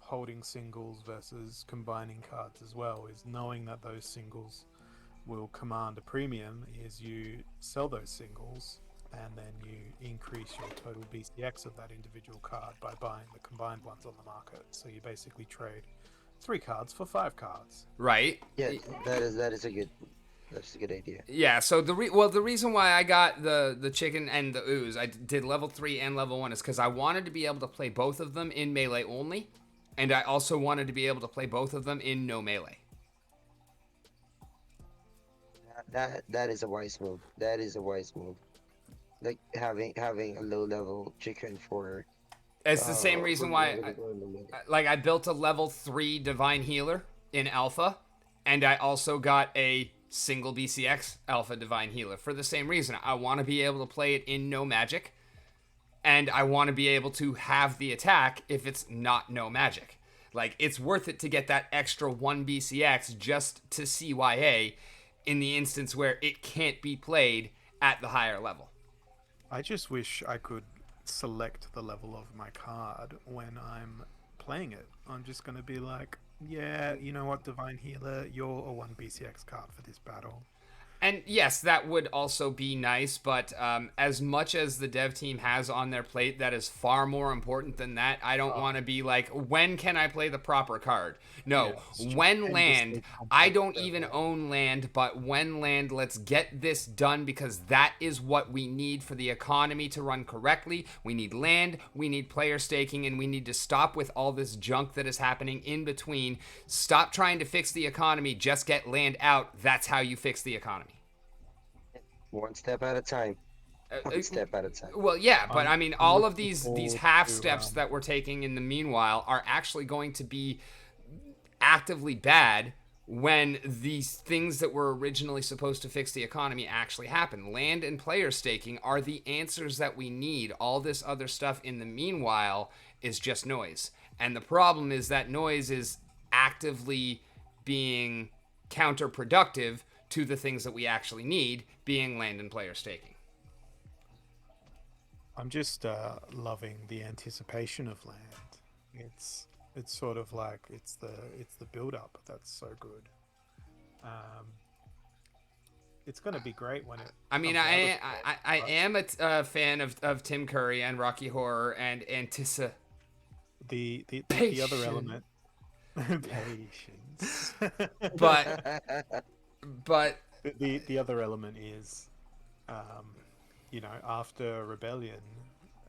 holding singles versus combining cards as well is knowing that those singles will command a premium. Is you sell those singles and then you increase your total BCX of that individual card by buying the combined ones on the market. So you basically trade 3 cards for 5 cards. Right? Yeah, that's a good idea. Yeah, so the reason why I got the chicken and the ooze, I did level 3 and level 1, is because I wanted to be able to play both of them in melee only, and I also wanted to be able to play both of them in no melee. That is a wise move. That is a wise move. Like having a low level chicken for. It's the same reason why I built a level 3 divine healer in alpha, and I also got a single BCX alpha divine healer for the same reason. I want to be able to play it in no magic, and I want to be able to have the attack if it's not no magic. Like, it's worth it to get that extra 1 BCX just to CYA in the instance where it can't be played at the higher level. I just wish I could select the level of my card when I'm playing it. I'm just going to be like, yeah, you know what, Divine Healer, you're a 1 BCX card for this battle. And yes, that would also be nice, but as much as the dev team has on their plate, that is far more important than that. I don't want to be like, when can I play the proper card? No, when land, I don't even own land, but when land, let's get this done, because that is what we need for the economy to run correctly. We need land, we need player staking, and we need to stop with all this junk that is happening in between. Stop trying to fix the economy, just get land out. That's how you fix the economy. One step at a time. One step at a time. Well, yeah, but I mean, all of these half steps that we're taking in the meanwhile are actually going to be actively bad when these things that were originally supposed to fix the economy actually happen. Land and player staking are the answers that we need. All this other stuff in the meanwhile is just noise. And the problem is that noise is actively being counterproductive to the things that we actually need, being land and player staking. I'm just loving the anticipation of land. It's sort of like it's the build up that's so good. It's going to be great when it. I mean, I am a fan of Tim Curry and Holoz0r and Antissa. The other element. Patience. But the other element is, after Rebellion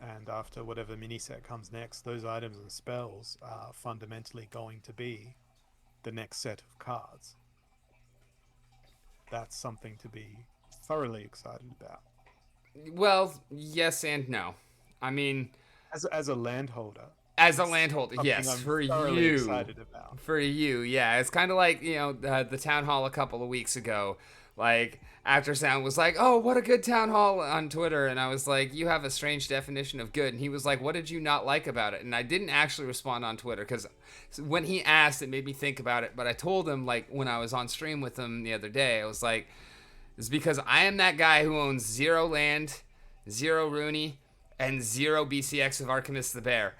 and after whatever mini set comes next, those items and spells are fundamentally going to be the next set of cards. That's something to be thoroughly excited about. Well, yes and no. I mean, as a landholder. As a landholder, yes, for you. Excited about. For you, yeah. It's kind of like, the town hall a couple of weeks ago. Like, After Sound was like, oh, what a good town hall on Twitter. And I was like, you have a strange definition of good. And he was like, what did you not like about it? And I didn't actually respond on Twitter because when he asked, it made me think about it. But I told him, like, when I was on stream with him the other day, I was like, it's because I am that guy who owns 0 land, 0 Rooney, and 0 BCX of Archimedes the Bear.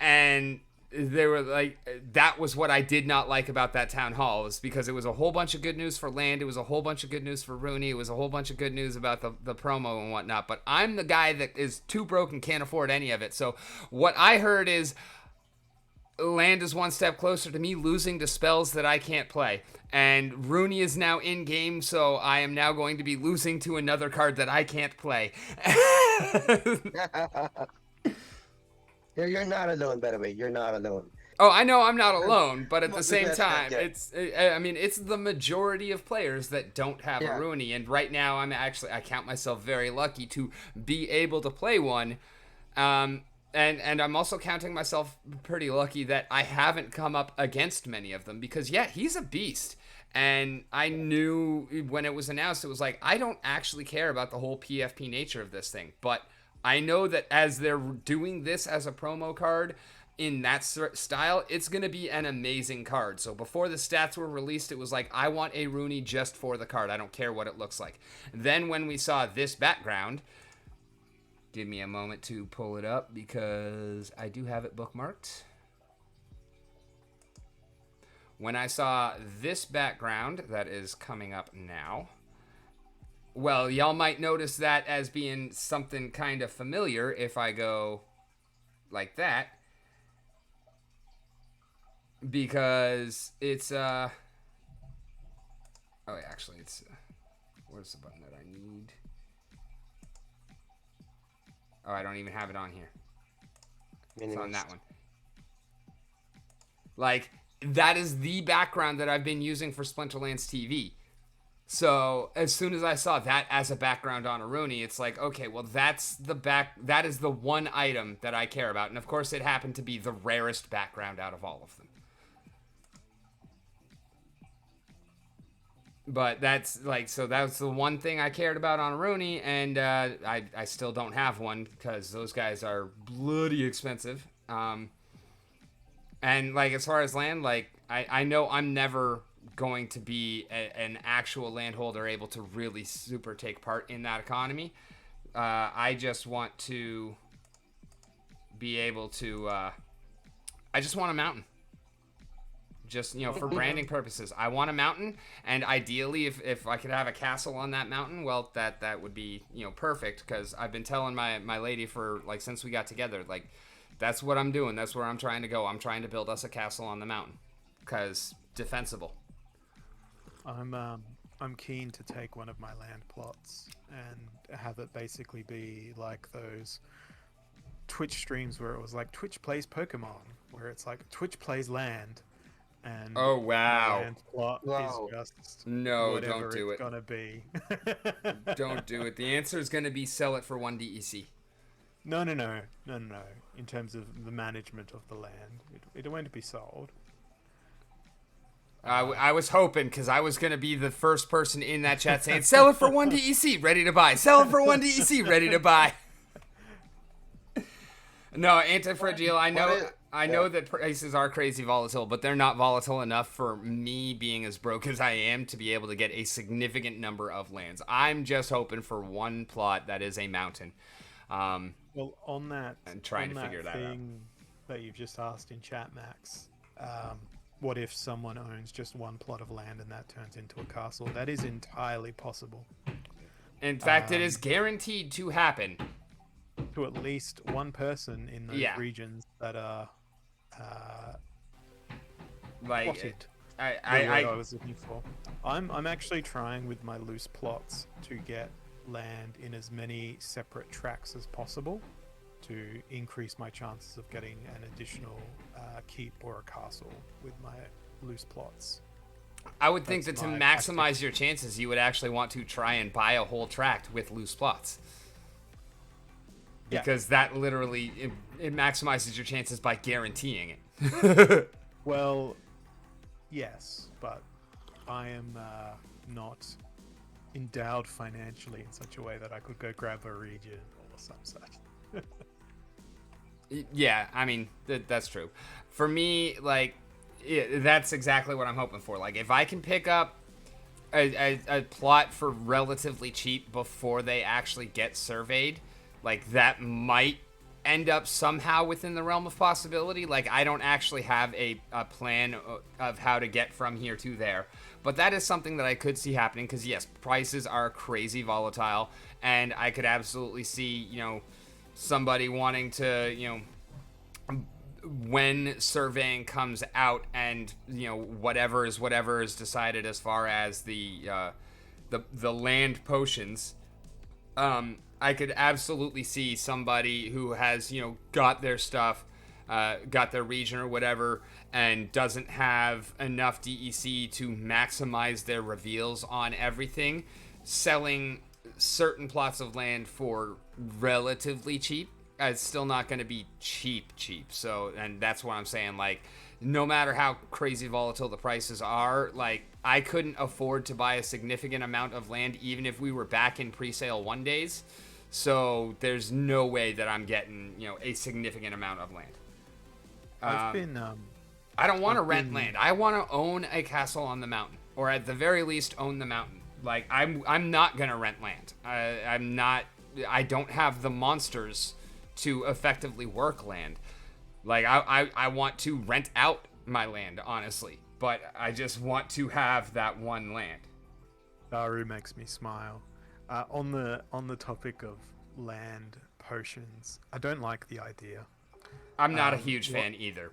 And they were like, that was what I did not like about that town hall, was because it was a whole bunch of good news for land, it was a whole bunch of good news for Rooney, it was a whole bunch of good news about the promo and whatnot, but I'm the guy that is too broke and can't afford any of it. So what I heard is, land is one step closer to me losing to spells that I can't play. And Rooney is now in game, so I am now going to be losing to another card that I can't play. You're not alone, by the way. You're not alone. Oh, I know I'm not alone, but at the Well, same that's time, good. it's the majority of players that don't have Yeah. a Rooney, and right now I count myself very lucky to be able to play one. And I'm also counting myself pretty lucky that I haven't come up against many of them because, yeah, he's a beast. And I knew when it was announced, it was like, I don't actually care about the whole PFP nature of this thing. But I know that as they're doing this as a promo card in that style, it's going to be an amazing card. So before the stats were released, it was like, I want a Rooney just for the card. I don't care what it looks like. Then when we saw this background... Give me a moment to pull it up because I do have it bookmarked. When I saw this background that is coming up now, well, y'all might notice that as being something kind of familiar if I go like that. Because it's, oh, actually, it's, where's the button that I need? Oh, I don't even have it on here. It's on that one. Like, that is the background that I've been using for Splinterlands TV. So, as soon as I saw that as a background on a Rooney, it's like, okay, well, that is the one item that I care about. And of course, it happened to be the rarest background out of all of them. But that's like, so that's the one thing I cared about on a Rooney, and I still don't have one because those guys are bloody expensive. And like, as far as land, like, I know I'm never going to be an actual landholder able to really super take part in that economy. I just want to be able to, I just want a mountain. Just, for branding purposes. I want a mountain, and ideally, if I could have a castle on that mountain, well, that would be, perfect, because I've been telling my lady for, like, since we got together, like, that's what I'm doing. That's where I'm trying to go. I'm trying to build us a castle on the mountain, because defensible. I'm keen to take one of my land plots and have it basically be like those Twitch streams where it was like Twitch plays Pokemon, where it's like Twitch plays land. And oh wow! land plot is just no, don't do it. Gonna be. Don't do it. The answer is gonna be sell it for 1 DEC. No. In terms of the management of the land, it won't be sold. I was hoping, because I was gonna be the first person in that chat saying, "Sell it for 1 DEC, ready to buy. Sell it for 1 DEC, ready to buy." No, anti-fragile. I know that prices are crazy volatile, but they're not volatile enough for me, being as broke as I am, to be able to get a significant number of lands. I'm just hoping for one plot that is a mountain. Well, on that, and trying to figure that out. That you've just asked in chat, Max, what if someone owns just one plot of land and that turns into a castle? That is entirely possible. In fact, it is guaranteed to happen. To at least one person in those regions that are like plotted. I was looking for. I'm actually trying with my loose plots to get land in as many separate tracks as possible to increase my chances of getting an additional keep or a castle with my loose plots. I would think that to maximize your chances, you would actually want to try and buy a whole tract with loose plots. Because that literally, it maximizes your chances by guaranteeing it. Well, yes, but I am not endowed financially in such a way that I could go grab a region or some such. Yeah, I mean, that's true. For me, like, that's exactly what I'm hoping for. Like, if I can pick up a plot for relatively cheap before they actually get surveyed, like, that might end up somehow within the realm of possibility. Like, I don't actually have a plan of how to get from here to there. But that is something that I could see happening because, yes, prices are crazy volatile. And I could absolutely see, somebody wanting to, when surveying comes out and whatever is decided as far as the land potions, I could absolutely see somebody who has got their stuff, got their region or whatever, and doesn't have enough DEC to maximize their reveals on everything, selling certain plots of land for relatively cheap. It's still not going to be cheap. So, and that's what I'm saying. Like, no matter how crazy volatile the prices are, like, I couldn't afford to buy a significant amount of land even if we were back in pre-sale 1 days. So there's no way that I'm getting, a significant amount of land. I don't want to rent land. I want to own a castle on the mountain, or at the very least own the mountain. Like, I'm not going to rent land. I don't have the monsters to effectively work land. Like, I want to rent out my land, honestly, but I just want to have that one land. Daru makes me smile. On the topic of land potions, I don't like the idea. I'm not a huge fan either.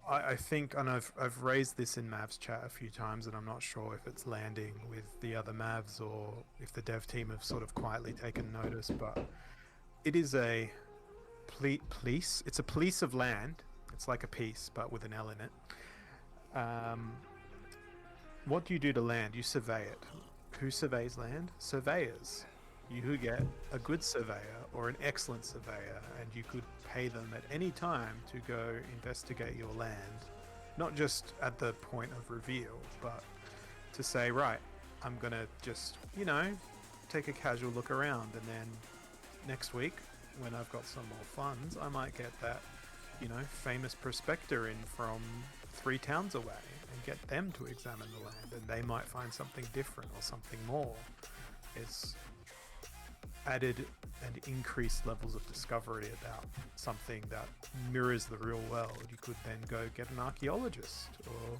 I think, and I've raised this in Mavs chat a few times, and I'm not sure if it's landing with the other Mavs or if the dev team have sort of quietly taken notice, but it is a police. It's a police of land. It's like a piece, but with an L in it. What do you do to land? You survey it. Who surveys land? Surveyors. You could get a good surveyor or an excellent surveyor, and you could pay them at any time to go investigate your land, not just at the point of reveal, but to say, right, I'm gonna just take a casual look around, and then next week when I've got some more funds, I might get that famous prospector in from 3 towns away and get them to examine the land, and they might find something different or something more. It's added and increased levels of discovery about something that mirrors the real world. You could then go get an archaeologist or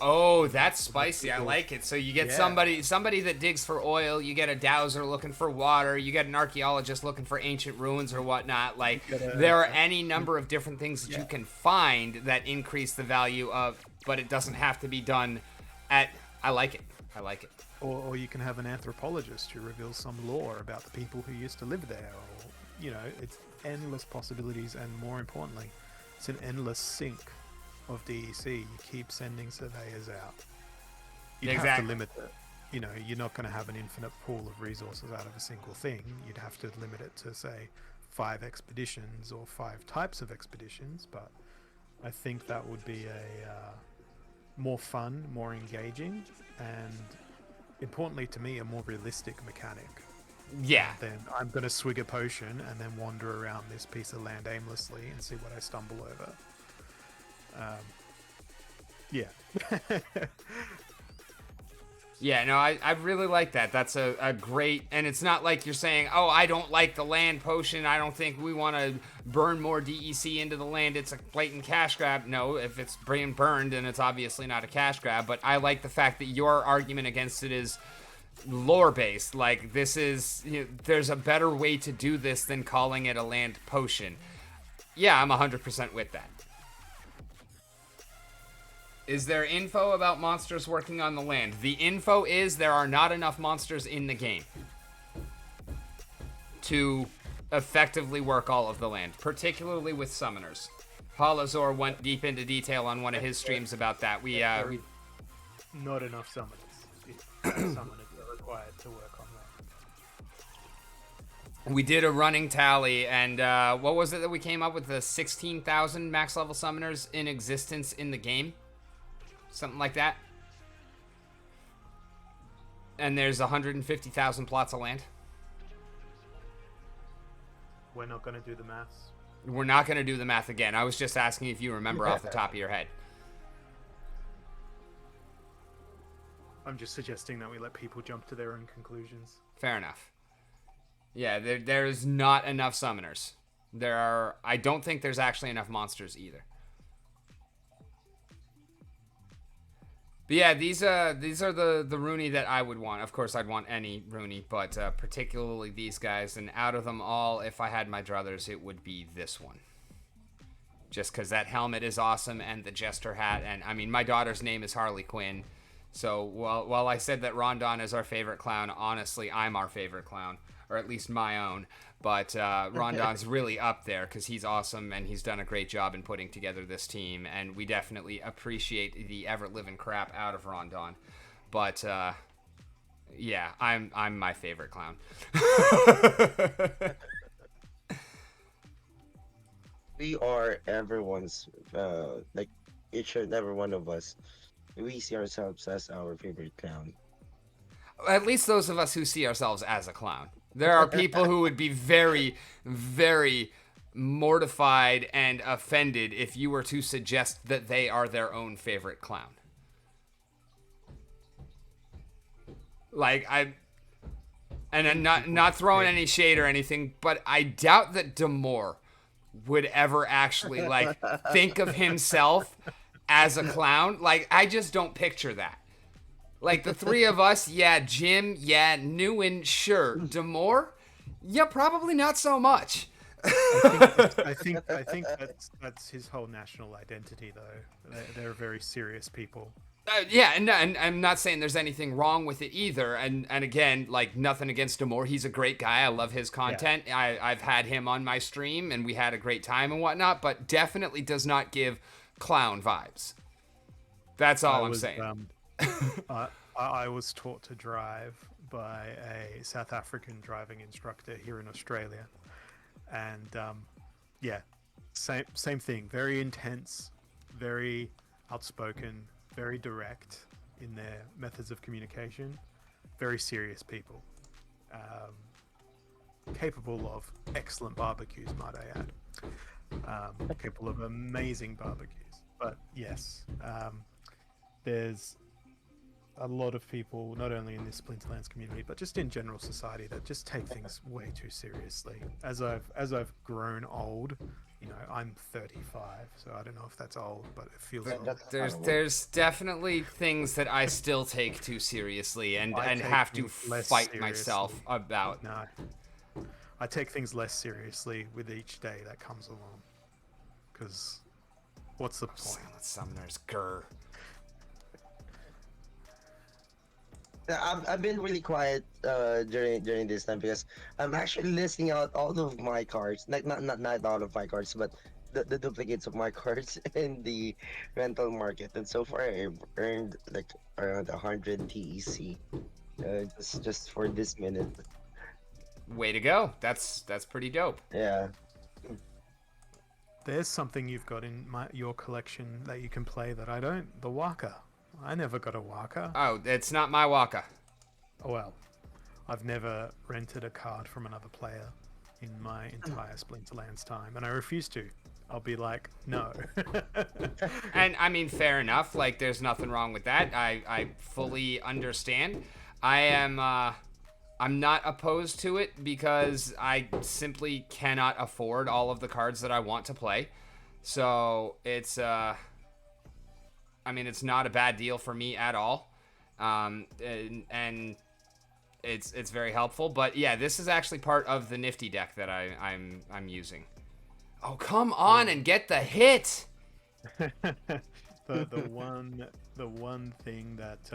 Oh, that's spicy. I like it. So you get somebody that digs for oil, you get a dowser looking for water, you get an archaeologist looking for ancient ruins or whatnot. Like, there are any number of different things that you can find that increase the value of, but it doesn't have to be done at... I like it. Or you can have an anthropologist who reveals some lore about the people who used to live there, or it's endless possibilities, and more importantly, it's an endless sink of DEC. You keep sending surveyors out. You'd have to limit it. You're not going to have an infinite pool of resources out of a single thing. You'd have to limit it to, say, 5 expeditions or 5 types of expeditions, but I think that would be a more fun, more engaging, and importantly to me, a more realistic mechanic. Yeah. Then I'm going to swig a potion and then wander around this piece of land aimlessly and see what I stumble over. Yeah. Yeah, no, I really like that. That's a great, and it's not like you're saying, oh, I don't like the land potion, I don't think we want to burn more DEC into the land, it's a blatant cash grab. No, if it's being burned, then it's obviously not a cash grab, but I like the fact that your argument against it is lore-based. Like, this is, there's a better way to do this than calling it a land potion. Yeah, I'm 100% with that. Is there info about monsters working on the land? The info is there are not enough monsters in the game to effectively work all of the land, particularly with summoners. Holoz0r went deep into detail on one of his streams about that. We not enough summoners. Summoners are required to work on that. We did a running tally, and what was it that we came up with? The 16,000 max level summoners in existence in the game? Something like that. And there's 150,000 plots of land. We're not going to do the maths. We're not going to do the math again. I was just asking if you remember off the top of your head. I'm just suggesting that we let people jump to their own conclusions. Fair enough. Yeah, there's not enough summoners. I don't think there's actually enough monsters either. But yeah, these are the Rooney that I would want. Of course, I'd want any Rooney, but particularly these guys. And out of them all, if I had my druthers, it would be this one. just because that helmet is awesome and the jester hat. And I mean, my daughter's name is Harley Quinn. So while I said that Rondon is our favorite clown, honestly, I'm our favorite clown, or at least my own. But Rondon's really up there because he's awesome and he's done a great job in putting together this team. And we definitely appreciate the ever-living crap out of Rondon. But yeah, I'm my favorite clown. We are everyone's, like, each and every one of us. We see ourselves as our favorite clown. At least those of us who see ourselves as a clown. There are people who would be very, very mortified and offended if you were to suggest that they are their own favorite clown. Like, I'm not throwing any shade or anything, but I doubt that Damore would ever actually, like, think of himself as a clown. Like, I just don't picture that. Like, the three of us, yeah, Jim, yeah, Newen, sure. Damore, yeah, probably not so much. I think that's his whole national identity, though. They're very serious people. Yeah, and I'm not saying there's anything wrong with it either. And again, like, nothing against Damore. He's a great guy. I love his content. Yeah. I've had him on my stream, and we had a great time and whatnot, but definitely does not give clown vibes. That's all I'm saying. I was taught to drive by a South African driving instructor here in Australia, and yeah, same thing. Very intense, very outspoken, very direct in their methods of communication. Very serious people, capable of excellent barbecues, might I add. Capable of amazing barbecues. But yes, there's a lot of people, not only in this Splinterlands community, but just in general society, that just take things way too seriously. As I've grown old, you know, I'm 35, so I don't know if that's old, but it feels old. There's definitely things that I still take too seriously and have to fight myself about. No, I take things less seriously with each day that comes along. Because what's the point? Silent Summoners, grr. I've been really quiet during this time because I'm actually listing out all of my cards, like not all of my cards, but the duplicates of my cards in the rental market. And so far, I've earned like around 100 TEC, just for this minute. Way to go! That's pretty dope. Yeah. There's something you've got in your collection that you can play that I don't. The Waka. I never got a Waka. Oh, it's not my Waka. Well, I've never rented a card from another player in my entire Splinterlands time, and I refuse to. I'll be like, no. And I mean, fair enough. Like, there's nothing wrong with that. I fully understand. I'm not opposed to it because I simply cannot afford all of the cards that I want to play. So it's I mean, it's not a bad deal for me at all, and it's very helpful. But yeah, this is actually part of the nifty deck that I'm using. Oh, come on and get the hit! the one thing that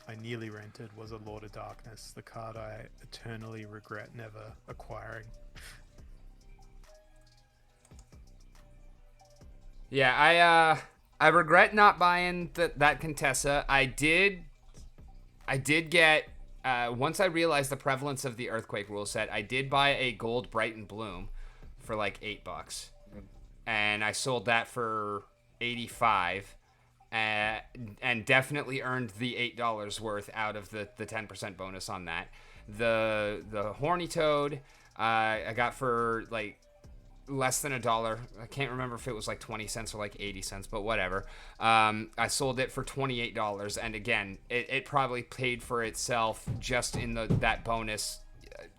I nearly rented was a Lord of Darkness, the card I eternally regret never acquiring. Yeah, I regret not buying that Contessa. I did get, once I realized the prevalence of the Earthquake rule set, I did buy a gold Bright and Bloom for like $8. And I sold that for 85 and definitely earned the $8 worth out of the 10% bonus on that. The Horny Toad, I got for like less than $1. I can't remember if it was like 20 cents or like 80 cents, but whatever. I sold it for $28, and again, it probably paid for itself just in that bonus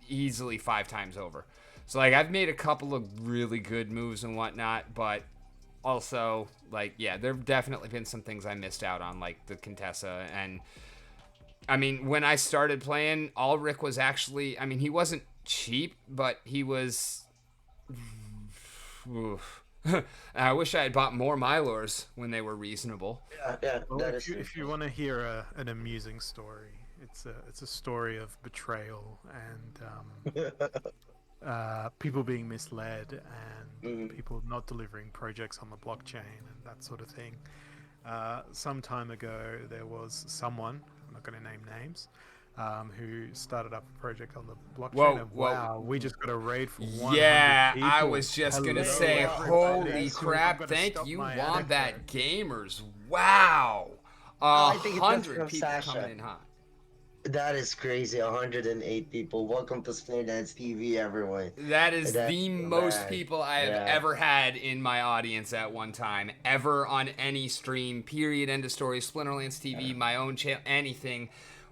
easily 5 times over. So like, I've made a couple of really good moves and whatnot, but also like, yeah, there've definitely been some things I missed out on, like the Contessa. And I mean, when I started playing, Ulrich was actually, I mean, he wasn't cheap, but he was I wish I had bought more Mylors when they were reasonable. Yeah, Well, that is true. if you want to hear an amusing story, it's a story of betrayal and people being misled and Mhm. people not delivering projects on the blockchain and that sort of thing. Some time ago, there was someone, I'm not going to name names, who started up a project on the blockchain. Whoa, And whoa. wow, we just got a raid for 100 Yeah, people. I was just gonna Hello, say, everybody. holy Soon I'm crap! gonna Thank stop you, my Wombat anecdote. Gamers. Wow, I think it was 100 from people coming Sasha. in hot. That is crazy. 108 people. Welcome to Splinterlands TV, everyone. That is That the most man. people I have Yeah. ever had in my audience at one time, ever on any stream. Period. End of story. Splinterlands TV, my own channel, anything.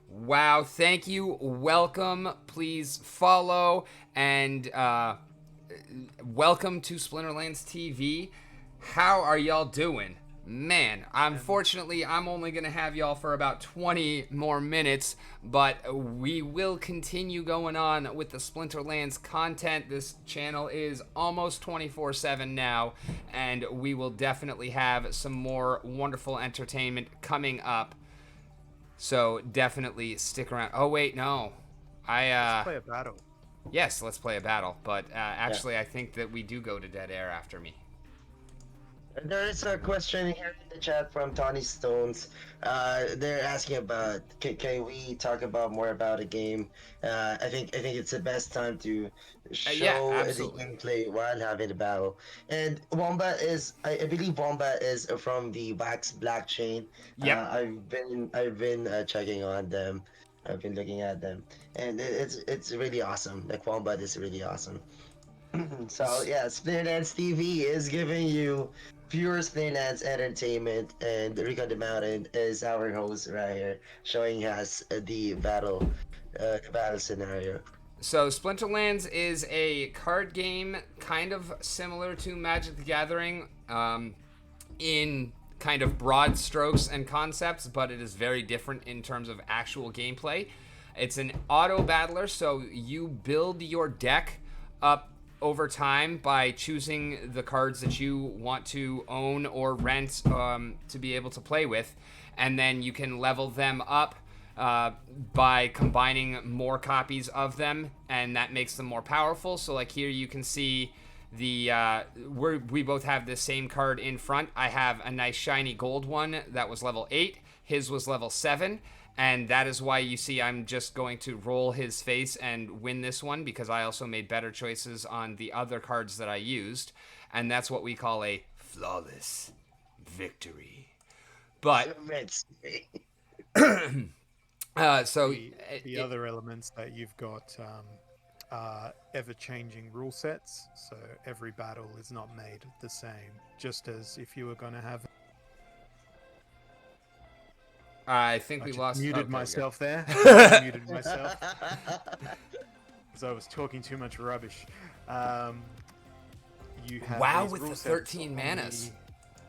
Wow. Thank you. Welcome. Please follow and welcome to Splinterlands TV. How are y'all doing? Man, unfortunately, I'm only going to have y'all for about 20 more minutes, but we will continue going on with the Splinterlands content. This channel is almost 24/7 now, and we will definitely have some more wonderful entertainment coming up. So definitely stick around. Oh, wait, no. Let's play a battle. Yes, let's play a battle, but actually, I think that we do go to dead air after me. There is a question here in the chat from Tony Stones. They're asking about can we talk about more about a game? I think it's the best time to Yeah, show the absolutely. gameplay while having the battle. And Wombat is I believe Wombat is from the Wax blockchain. Yep. I've been checking on them. I've been looking at them, and it's really awesome. Like Wombat is really awesome. So yeah, Splinterlands TV is giving you pure Splinterlands entertainment, and Rico the Mountain is our host right here, showing us the battle scenario. So Splinterlands is a card game kind of similar to Magic the Gathering in kind of broad strokes and concepts, but it is very different in terms of actual gameplay. It's an auto battler, so you build your deck up over time by choosing the cards that you want to own or rent to be able to play with, and then you can level them up by combining more copies of them, and that makes them more powerful. So like here you can see the we both have the same card in front. I have a nice shiny gold one that was level 8. His was level 7. And that is why you see I'm just going to roll his face and win this one, because I also made better choices on the other cards that I used. And that's what we call a flawless victory. But so The other elements that you've got are ever-changing rule sets, so every battle is not made the same. Just as if you were going to have... I think I we just lost. muted okay, myself there. I muted myself because I was talking too much rubbish. You have Wow, these with rule the sets 13 on manas.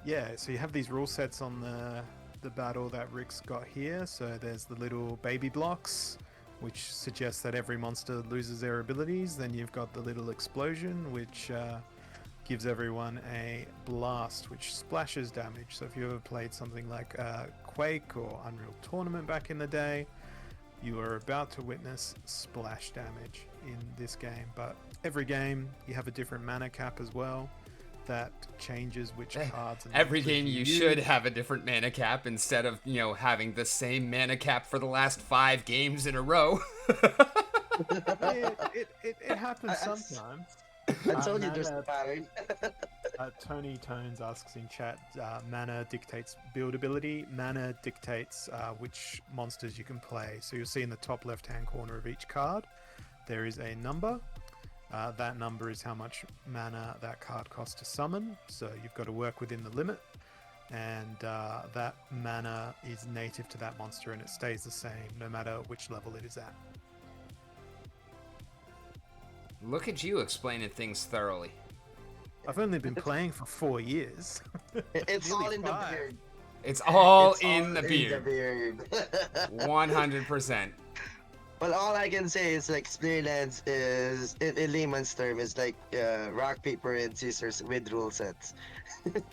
Yeah, so you have these rule sets on the battle that Rick's got here. So there's the little baby blocks, which suggests that every monster loses their abilities. Then you've got the little explosion, which gives everyone a blast, which splashes damage. So if you ever played something like Quake or Unreal Tournament back in the day, you are about to witness splash damage in this game. But every game you have a different mana cap as well that changes which cards and Every monsters game you use. should have a different mana cap instead of, having the same mana cap for the last 5 games in a row. It happens sometimes. I told you there's a pattern. Tony Tones asks in chat, mana dictates buildability. Mana dictates which monsters you can play. So you'll see in the top left-hand corner of each card, there is a number. That number is how much mana that card costs to summon. So you've got to work within the limit. And that mana is native to that monster, and it stays the same no matter which level it is at. Look at you explaining things thoroughly. I've only been playing for 4 years. It's all in the 5. beard. It's all It's in all the beard. 100%. Well, all I can say is like Spearlands is in layman's term is like rock paper and scissors with rule sets.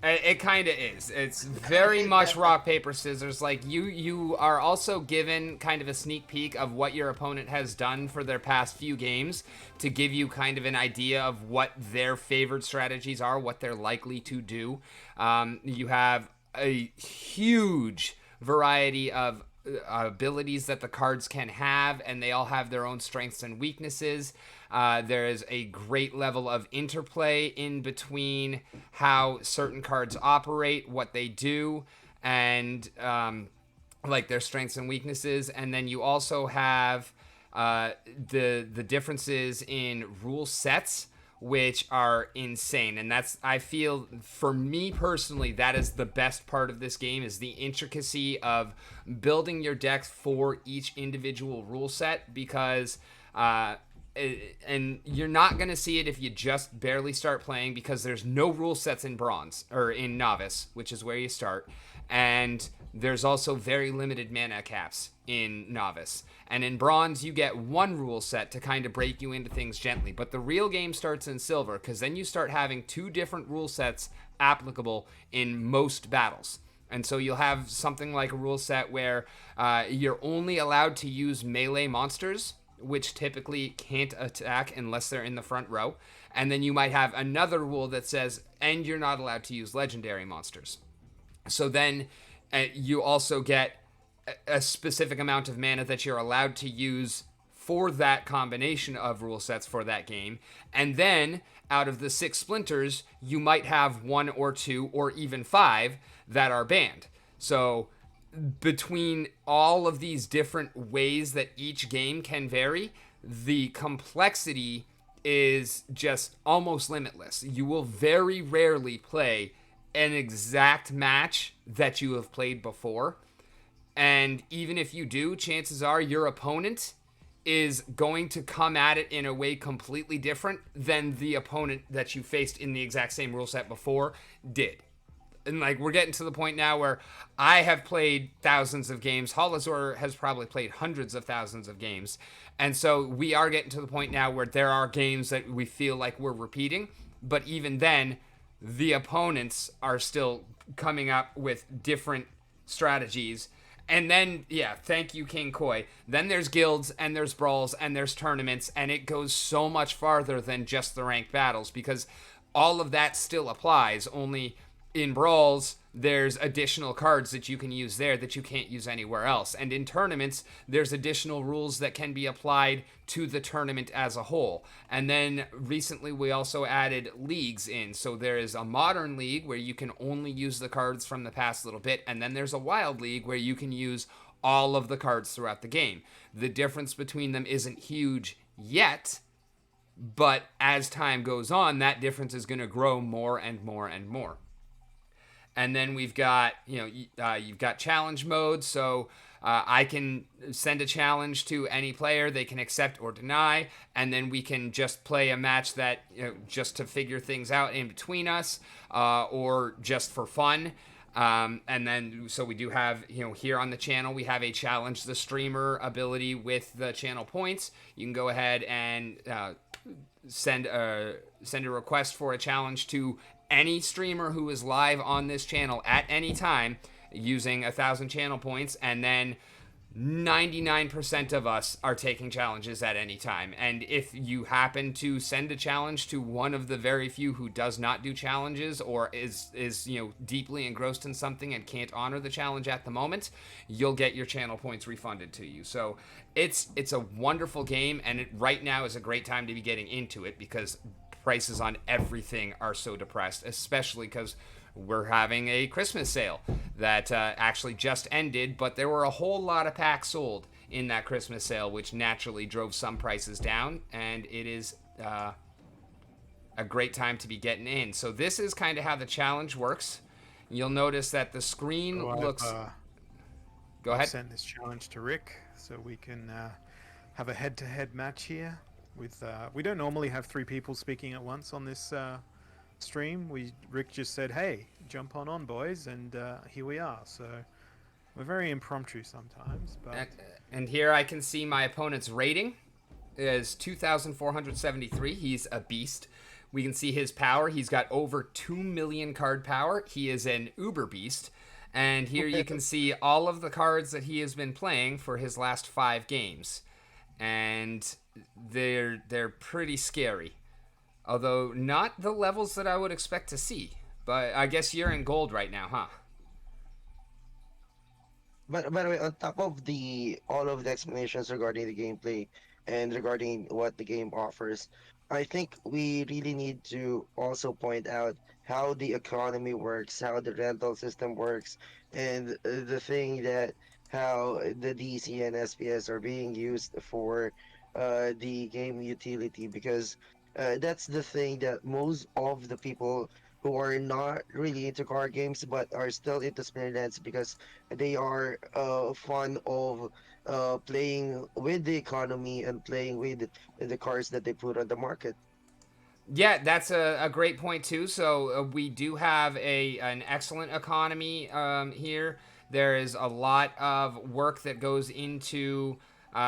It kind of is. It's very much rock paper scissors. Like you are also given kind of a sneak peek of what your opponent has done for their past few games to give you kind of an idea of what their favored strategies are, what they're likely to do. You have a huge variety of abilities that the cards can have, and they all have their own strengths and weaknesses. There is a great level of interplay in between how certain cards operate, what they do, and like their strengths and weaknesses. And then you also have the differences in rule sets, which are insane. And that's, I feel, for me personally, that is the best part of this game, is the intricacy of building your decks for each individual rule set, because and you're not going to see it if you just barely start playing, because there's no rule sets in bronze or in novice, which is where you start. And there's also very limited mana caps in novice. And in bronze, you get one rule set to kind of break you into things gently. But the real game starts in silver, because then you start having two different rule sets applicable in most battles. And so you'll have something like a rule set where you're only allowed to use melee monsters, which typically can't attack unless they're in the front row. And then you might have another rule that says, and you're not allowed to use legendary monsters. So then you also get a specific amount of mana that you're allowed to use for that combination of rule sets for that game. And then out of the 6 splinters, you might have 1 or 2 or even 5 that are banned. So between all of these different ways that each game can vary, the complexity is just almost limitless. You will very rarely play an exact match that you have played before. And even if you do, chances are your opponent is going to come at it in a way completely different than the opponent that you faced in the exact same rule set before did. And like, we're getting to the point now where I have played thousands of games. Holoz0r has probably played hundreds of thousands of games. And so we are getting to the point now where there are games that we feel like we're repeating. But even then, the opponents are still coming up with different strategies. And then, yeah, thank you, King Koi. Then there's guilds, and there's brawls, and there's tournaments, and it goes so much farther than just the ranked battles, because all of that still applies, only in brawls, there's additional cards that you can use there that you can't use anywhere else. And in tournaments, there's additional rules that can be applied to the tournament as a whole. And then recently we also added leagues in. So there is a modern league where you can only use the cards from the past little bit. And then there's a wild league where you can use all of the cards throughout the game. The difference between them isn't huge yet, but as time goes on, that difference is going to grow more and more and more. And then we've got, you've got challenge mode. So I can send a challenge to any player. They can accept or deny. And then we can just play a match that, just to figure things out in between us, or just for fun. And then, so we do have, here on the channel, we have a challenge the streamer ability with the channel points. You can go ahead and send a request for a challenge to any streamer who is live on this channel at any time using 1,000 channel points, and then 99% of us are taking challenges at any time. And if you happen to send a challenge to one of the very few who does not do challenges, or is deeply engrossed in something and can't honor the challenge at the moment, you'll get your channel points refunded to you. So it's a wonderful game, and it right now is a great time to be getting into it, because prices on everything are so depressed, especially because we're having a Christmas sale that actually just ended, but there were a whole lot of packs sold in that Christmas sale, which naturally drove some prices down, and it is a great time to be getting in. So this is kind of how the challenge works. You'll notice that the screen looks... Go ahead. I've sent this challenge to Rick so we can have a head-to-head match here. With we don't normally have 3 people speaking at once on this stream. Rick just said, "Hey, jump on, boys," and here we are. So We're very impromptu sometimes, but And here I can see my opponent's rating is 2,473. He's a beast. We can see his power. He's got over 2 million card power. He is an uber beast. And here you can see all of the cards that he has been playing for his last 5 games. And they're pretty scary. Although not the levels that I would expect to see. But I guess you're in gold right now, huh? But by the way, on top of the all of the explanations regarding the gameplay and regarding what the game offers, I think we really need to also point out how the economy works, how the rental system works, and the thing that how the DC and SPS are being used for the game utility, because that's the thing that most of the people who are not really into car games but are still into Spinnerlands, because they are fond of playing with the economy and playing with the cars that they put on the market. Yeah, that's a great point too. So we do have an excellent economy here. There is a lot of work that goes into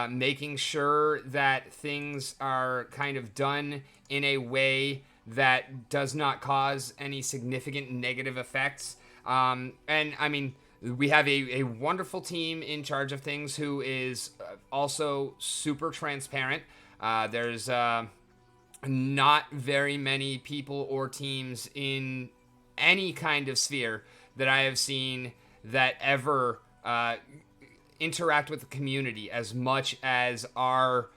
making sure that things are kind of done in a way that does not cause any significant negative effects. And I mean, we have a wonderful team in charge of things who is also super transparent. There's not very many people or teams in any kind of sphere that I have seen that ever interact with the community as much as our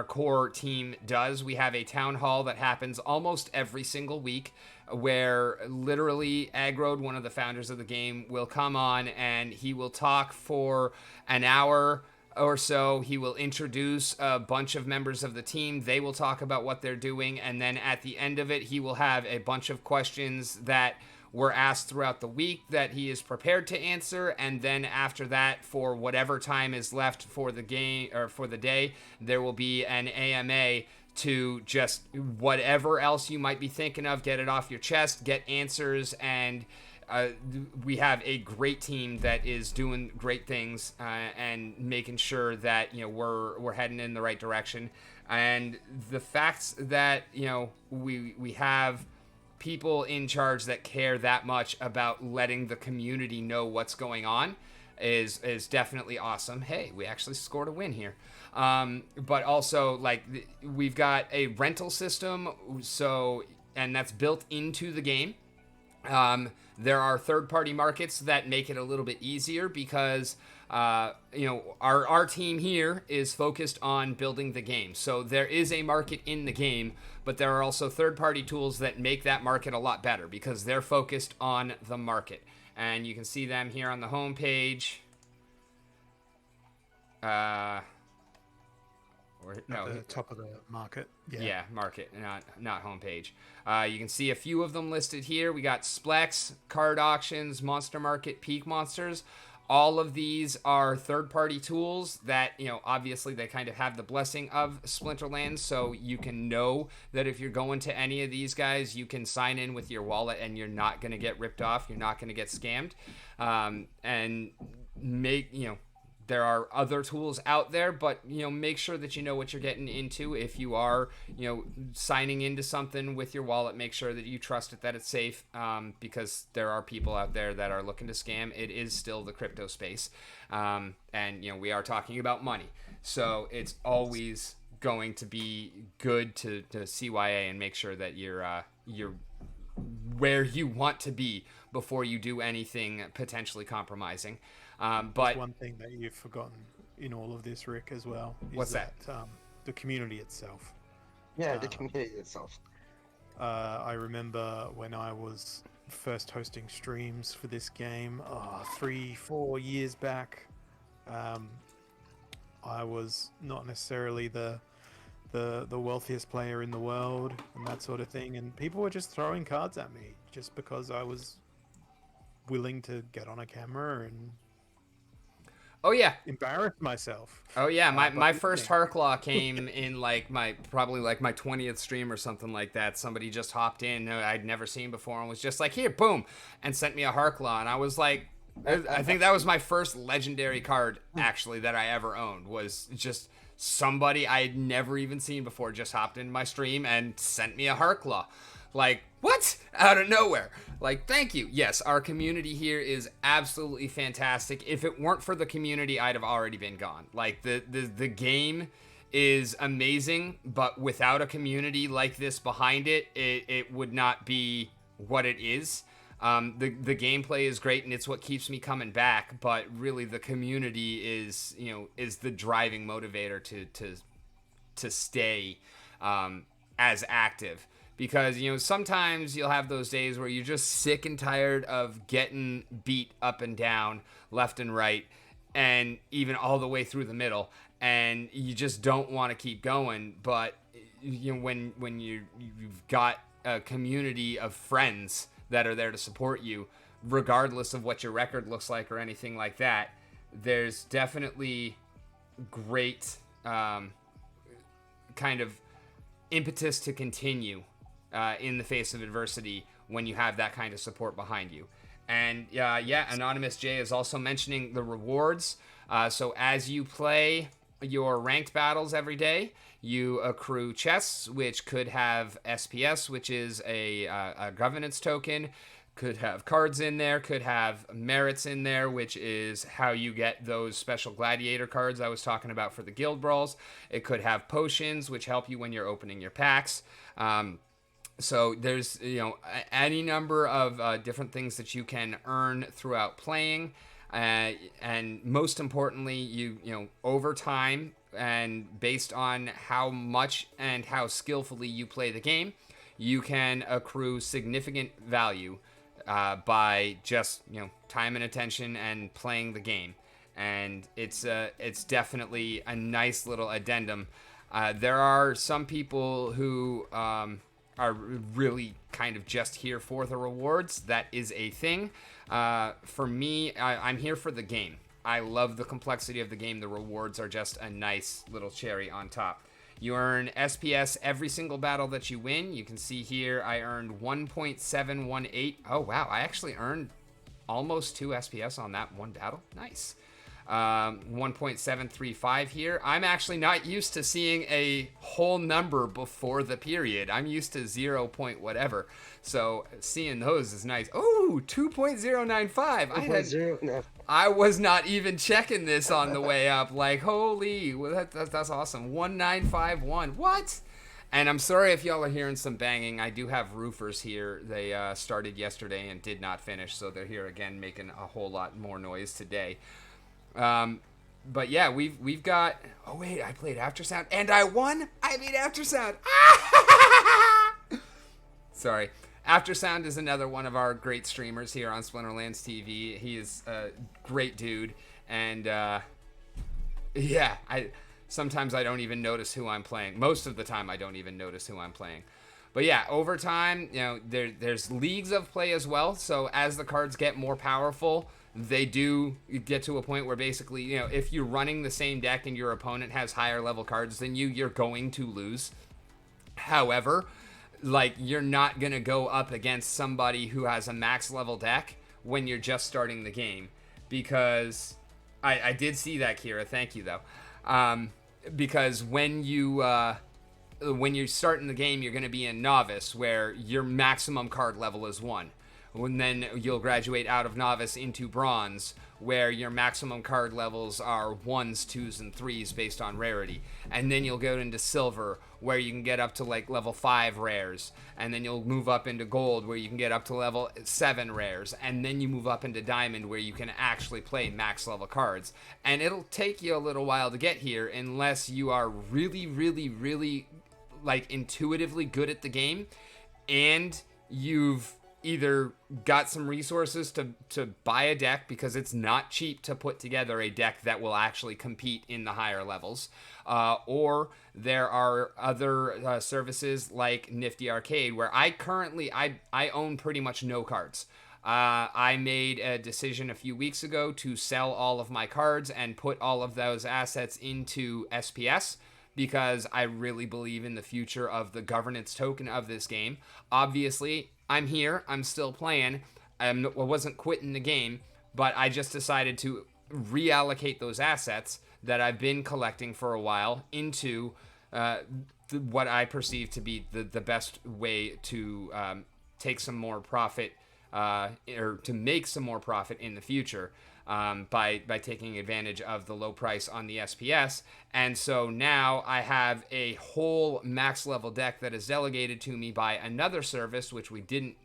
core team does. We have a town hall that happens almost every single week where literally Aggroed, one of the founders of the game, will come on and he will talk for an hour or so. He will introduce a bunch of members of the team. They will talk about what they're doing. And then at the end of it, he will have a bunch of questions that were asked throughout the week that he is prepared to answer. And then after that, for whatever time is left for the game or for the day, there will be an AMA to just whatever else you might be thinking of, get it off your chest, get answers, and we have a great team that is doing great things and making sure that we're heading in the right direction. And the facts that we have people in charge that care that much about letting the community know what's going on is definitely awesome. Hey, we actually scored a win here. But also, we've got a rental system, and that's built into the game. There are third-party markets that make it a little bit easier because our team here is focused on building the game. So there is a market in the game, but there are also third-party tools that make that market a lot better because they're focused on the market. And you can see them here on the home page. At the top of the market. Yeah, market, not homepage. You can see a few of them listed here. We got Splex, Card Auctions, Monster Market, Peak Monsters. All of these are third-party tools that, obviously they kind of have the blessing of Splinterlands, so you can know that if you're going to any of these guys, you can sign in with your wallet and you're not going to get ripped off. You're not going to get scammed. And there are other tools out there, but make sure that you know what you're getting into. If you are signing into something with your wallet, make sure that you trust it, that it's safe, because there are people out there that are looking to scam. It is still the crypto space, and we are talking about money, so it's always going to be good to CYA and make sure that you're where you want to be before you do anything potentially compromising. But one thing that you've forgotten in all of this, Rick, as well, is what's that? The community itself. Yeah, the community itself. I remember when I was first hosting streams for this game, 3-4 years back. I was not necessarily the wealthiest player in the world and that sort of thing, and people were just throwing cards at me just because I was willing to get on a camera and embarrass myself. Oh yeah, my first Harklaw came in my 20th stream or something like that. Somebody just hopped in I'd never seen before and was just like, here, boom, and sent me a Harklaw, and I was like, I think that was my first legendary card, actually, that I ever owned. Was just somebody I had never even seen before just hopped into my stream and sent me a Harklaw. Like, what? Out of nowhere. Like, thank you. Yes, our community here is absolutely fantastic. If it weren't for the community, I'd have already been gone. Like, the game is amazing, but without a community like this behind it, it would not be what it is. The gameplay is great, and it's what keeps me coming back, but really the community is the driving motivator to stay as active. Because, sometimes you'll have those days where you're just sick and tired of getting beat up and down, left and right, and even all the way through the middle, and you just don't want to keep going. But, when you've got a community of friends that are there to support you, regardless of what your record looks like or anything like that, there's definitely great kind of impetus to continue in the face of adversity when you have that kind of support behind you. And Anonymous J is also mentioning the rewards. So as you play your ranked battles every day, you accrue chests, which could have SPS, which is a governance token, could have cards in there, could have merits in there, which is how you get those special gladiator cards I was talking about for the guild brawls. It could have potions, which help you when you're opening your packs. So there's any number of different things that you can earn throughout playing, and most importantly, you over time and based on how much and how skillfully you play the game, you can accrue significant value by just time and attention and playing the game. And it's definitely a nice little addendum. There are some people who are really kind of just here for the rewards. That is a thing. For me, I'm here for the game. I love the complexity of the game. The rewards are just a nice little cherry on top. You earn SPS every single battle that you win. You can see here I earned 1.718. Oh, wow. I actually earned almost 2 SPS on that one battle. Nice. 1.735 here. I'm actually not used to seeing a whole number before the period. I'm used to 0. Whatever. So seeing those is nice. Oh, 2.095. I was not even checking this on the way up. Like, holy, that's awesome. 1951. What? And I'm sorry if y'all are hearing some banging. I do have roofers here. They started yesterday and did not finish, so they're here again making a whole lot more noise today. But yeah, we've got. Oh wait, I played Aftersound and I won. I beat Aftersound. Sorry, Aftersound is another one of our great streamers here on Splinterlands TV. He is a great dude, and sometimes I don't even notice who I'm playing. Most of the time, I don't even notice who I'm playing. But yeah, over time, there's leagues of play as well. So as the cards get more powerful, they do get to a point where basically, if you're running the same deck and your opponent has higher level cards than you, you're going to lose. However, you're not going to go up against somebody who has a max level deck when you're just starting the game. Because I did see that, Kira. Thank you, though. Because when you're starting the game, you're going to be in Novice, where your maximum card level is 1. And then you'll graduate out of Novice into Bronze, where your maximum card levels are 1s, 2s, and 3s based on rarity. And then you'll go into Silver, where you can get up to level 5 rares. And then you'll move up into Gold, where you can get up to level 7 rares. And then you move up into Diamond, where you can actually play max level cards. And it'll take you a little while to get here, unless you are really, really, really intuitively good at the game, and you've either got some resources to buy a deck, because it's not cheap to put together a deck that will actually compete in the higher levels, or there are other services like Nifty Arcade, where I currently I own pretty much no cards. I made a decision a few weeks ago to sell all of my cards and put all of those assets into SPS, because I really believe in the future of the governance token of this game. Obviously, I'm here. I'm still playing. I wasn't quitting the game, but I just decided to reallocate those assets that I've been collecting for a while into what I perceive to be the best way to take some more profit or to make some more profit in the future by taking advantage of the low price on the SPS. And so now I have a whole max level deck that is delegated to me by another service, which we didn't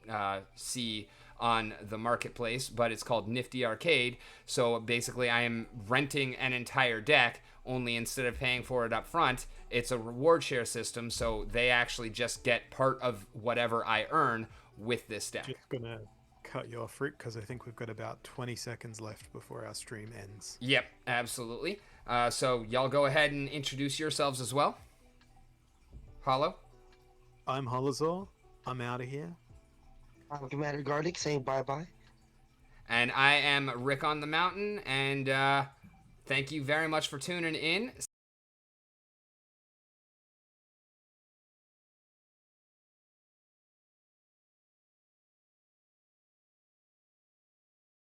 see on the marketplace, but it's called Nifty Arcade. So basically I am renting an entire deck, only instead of paying for it up front, it's a reward share system, so they actually just get part of whatever I earn with this deck. Just gonna cut you off, Rick, because I think we've got about 20 seconds left before our stream ends. Yep, absolutely. So y'all go ahead and introduce yourselves as well. Hollow? I'm Holoz0r. I'm out of here. I'm Commander Garlic saying bye-bye. And I am Rick on the Mountain, and thank you very much for tuning in.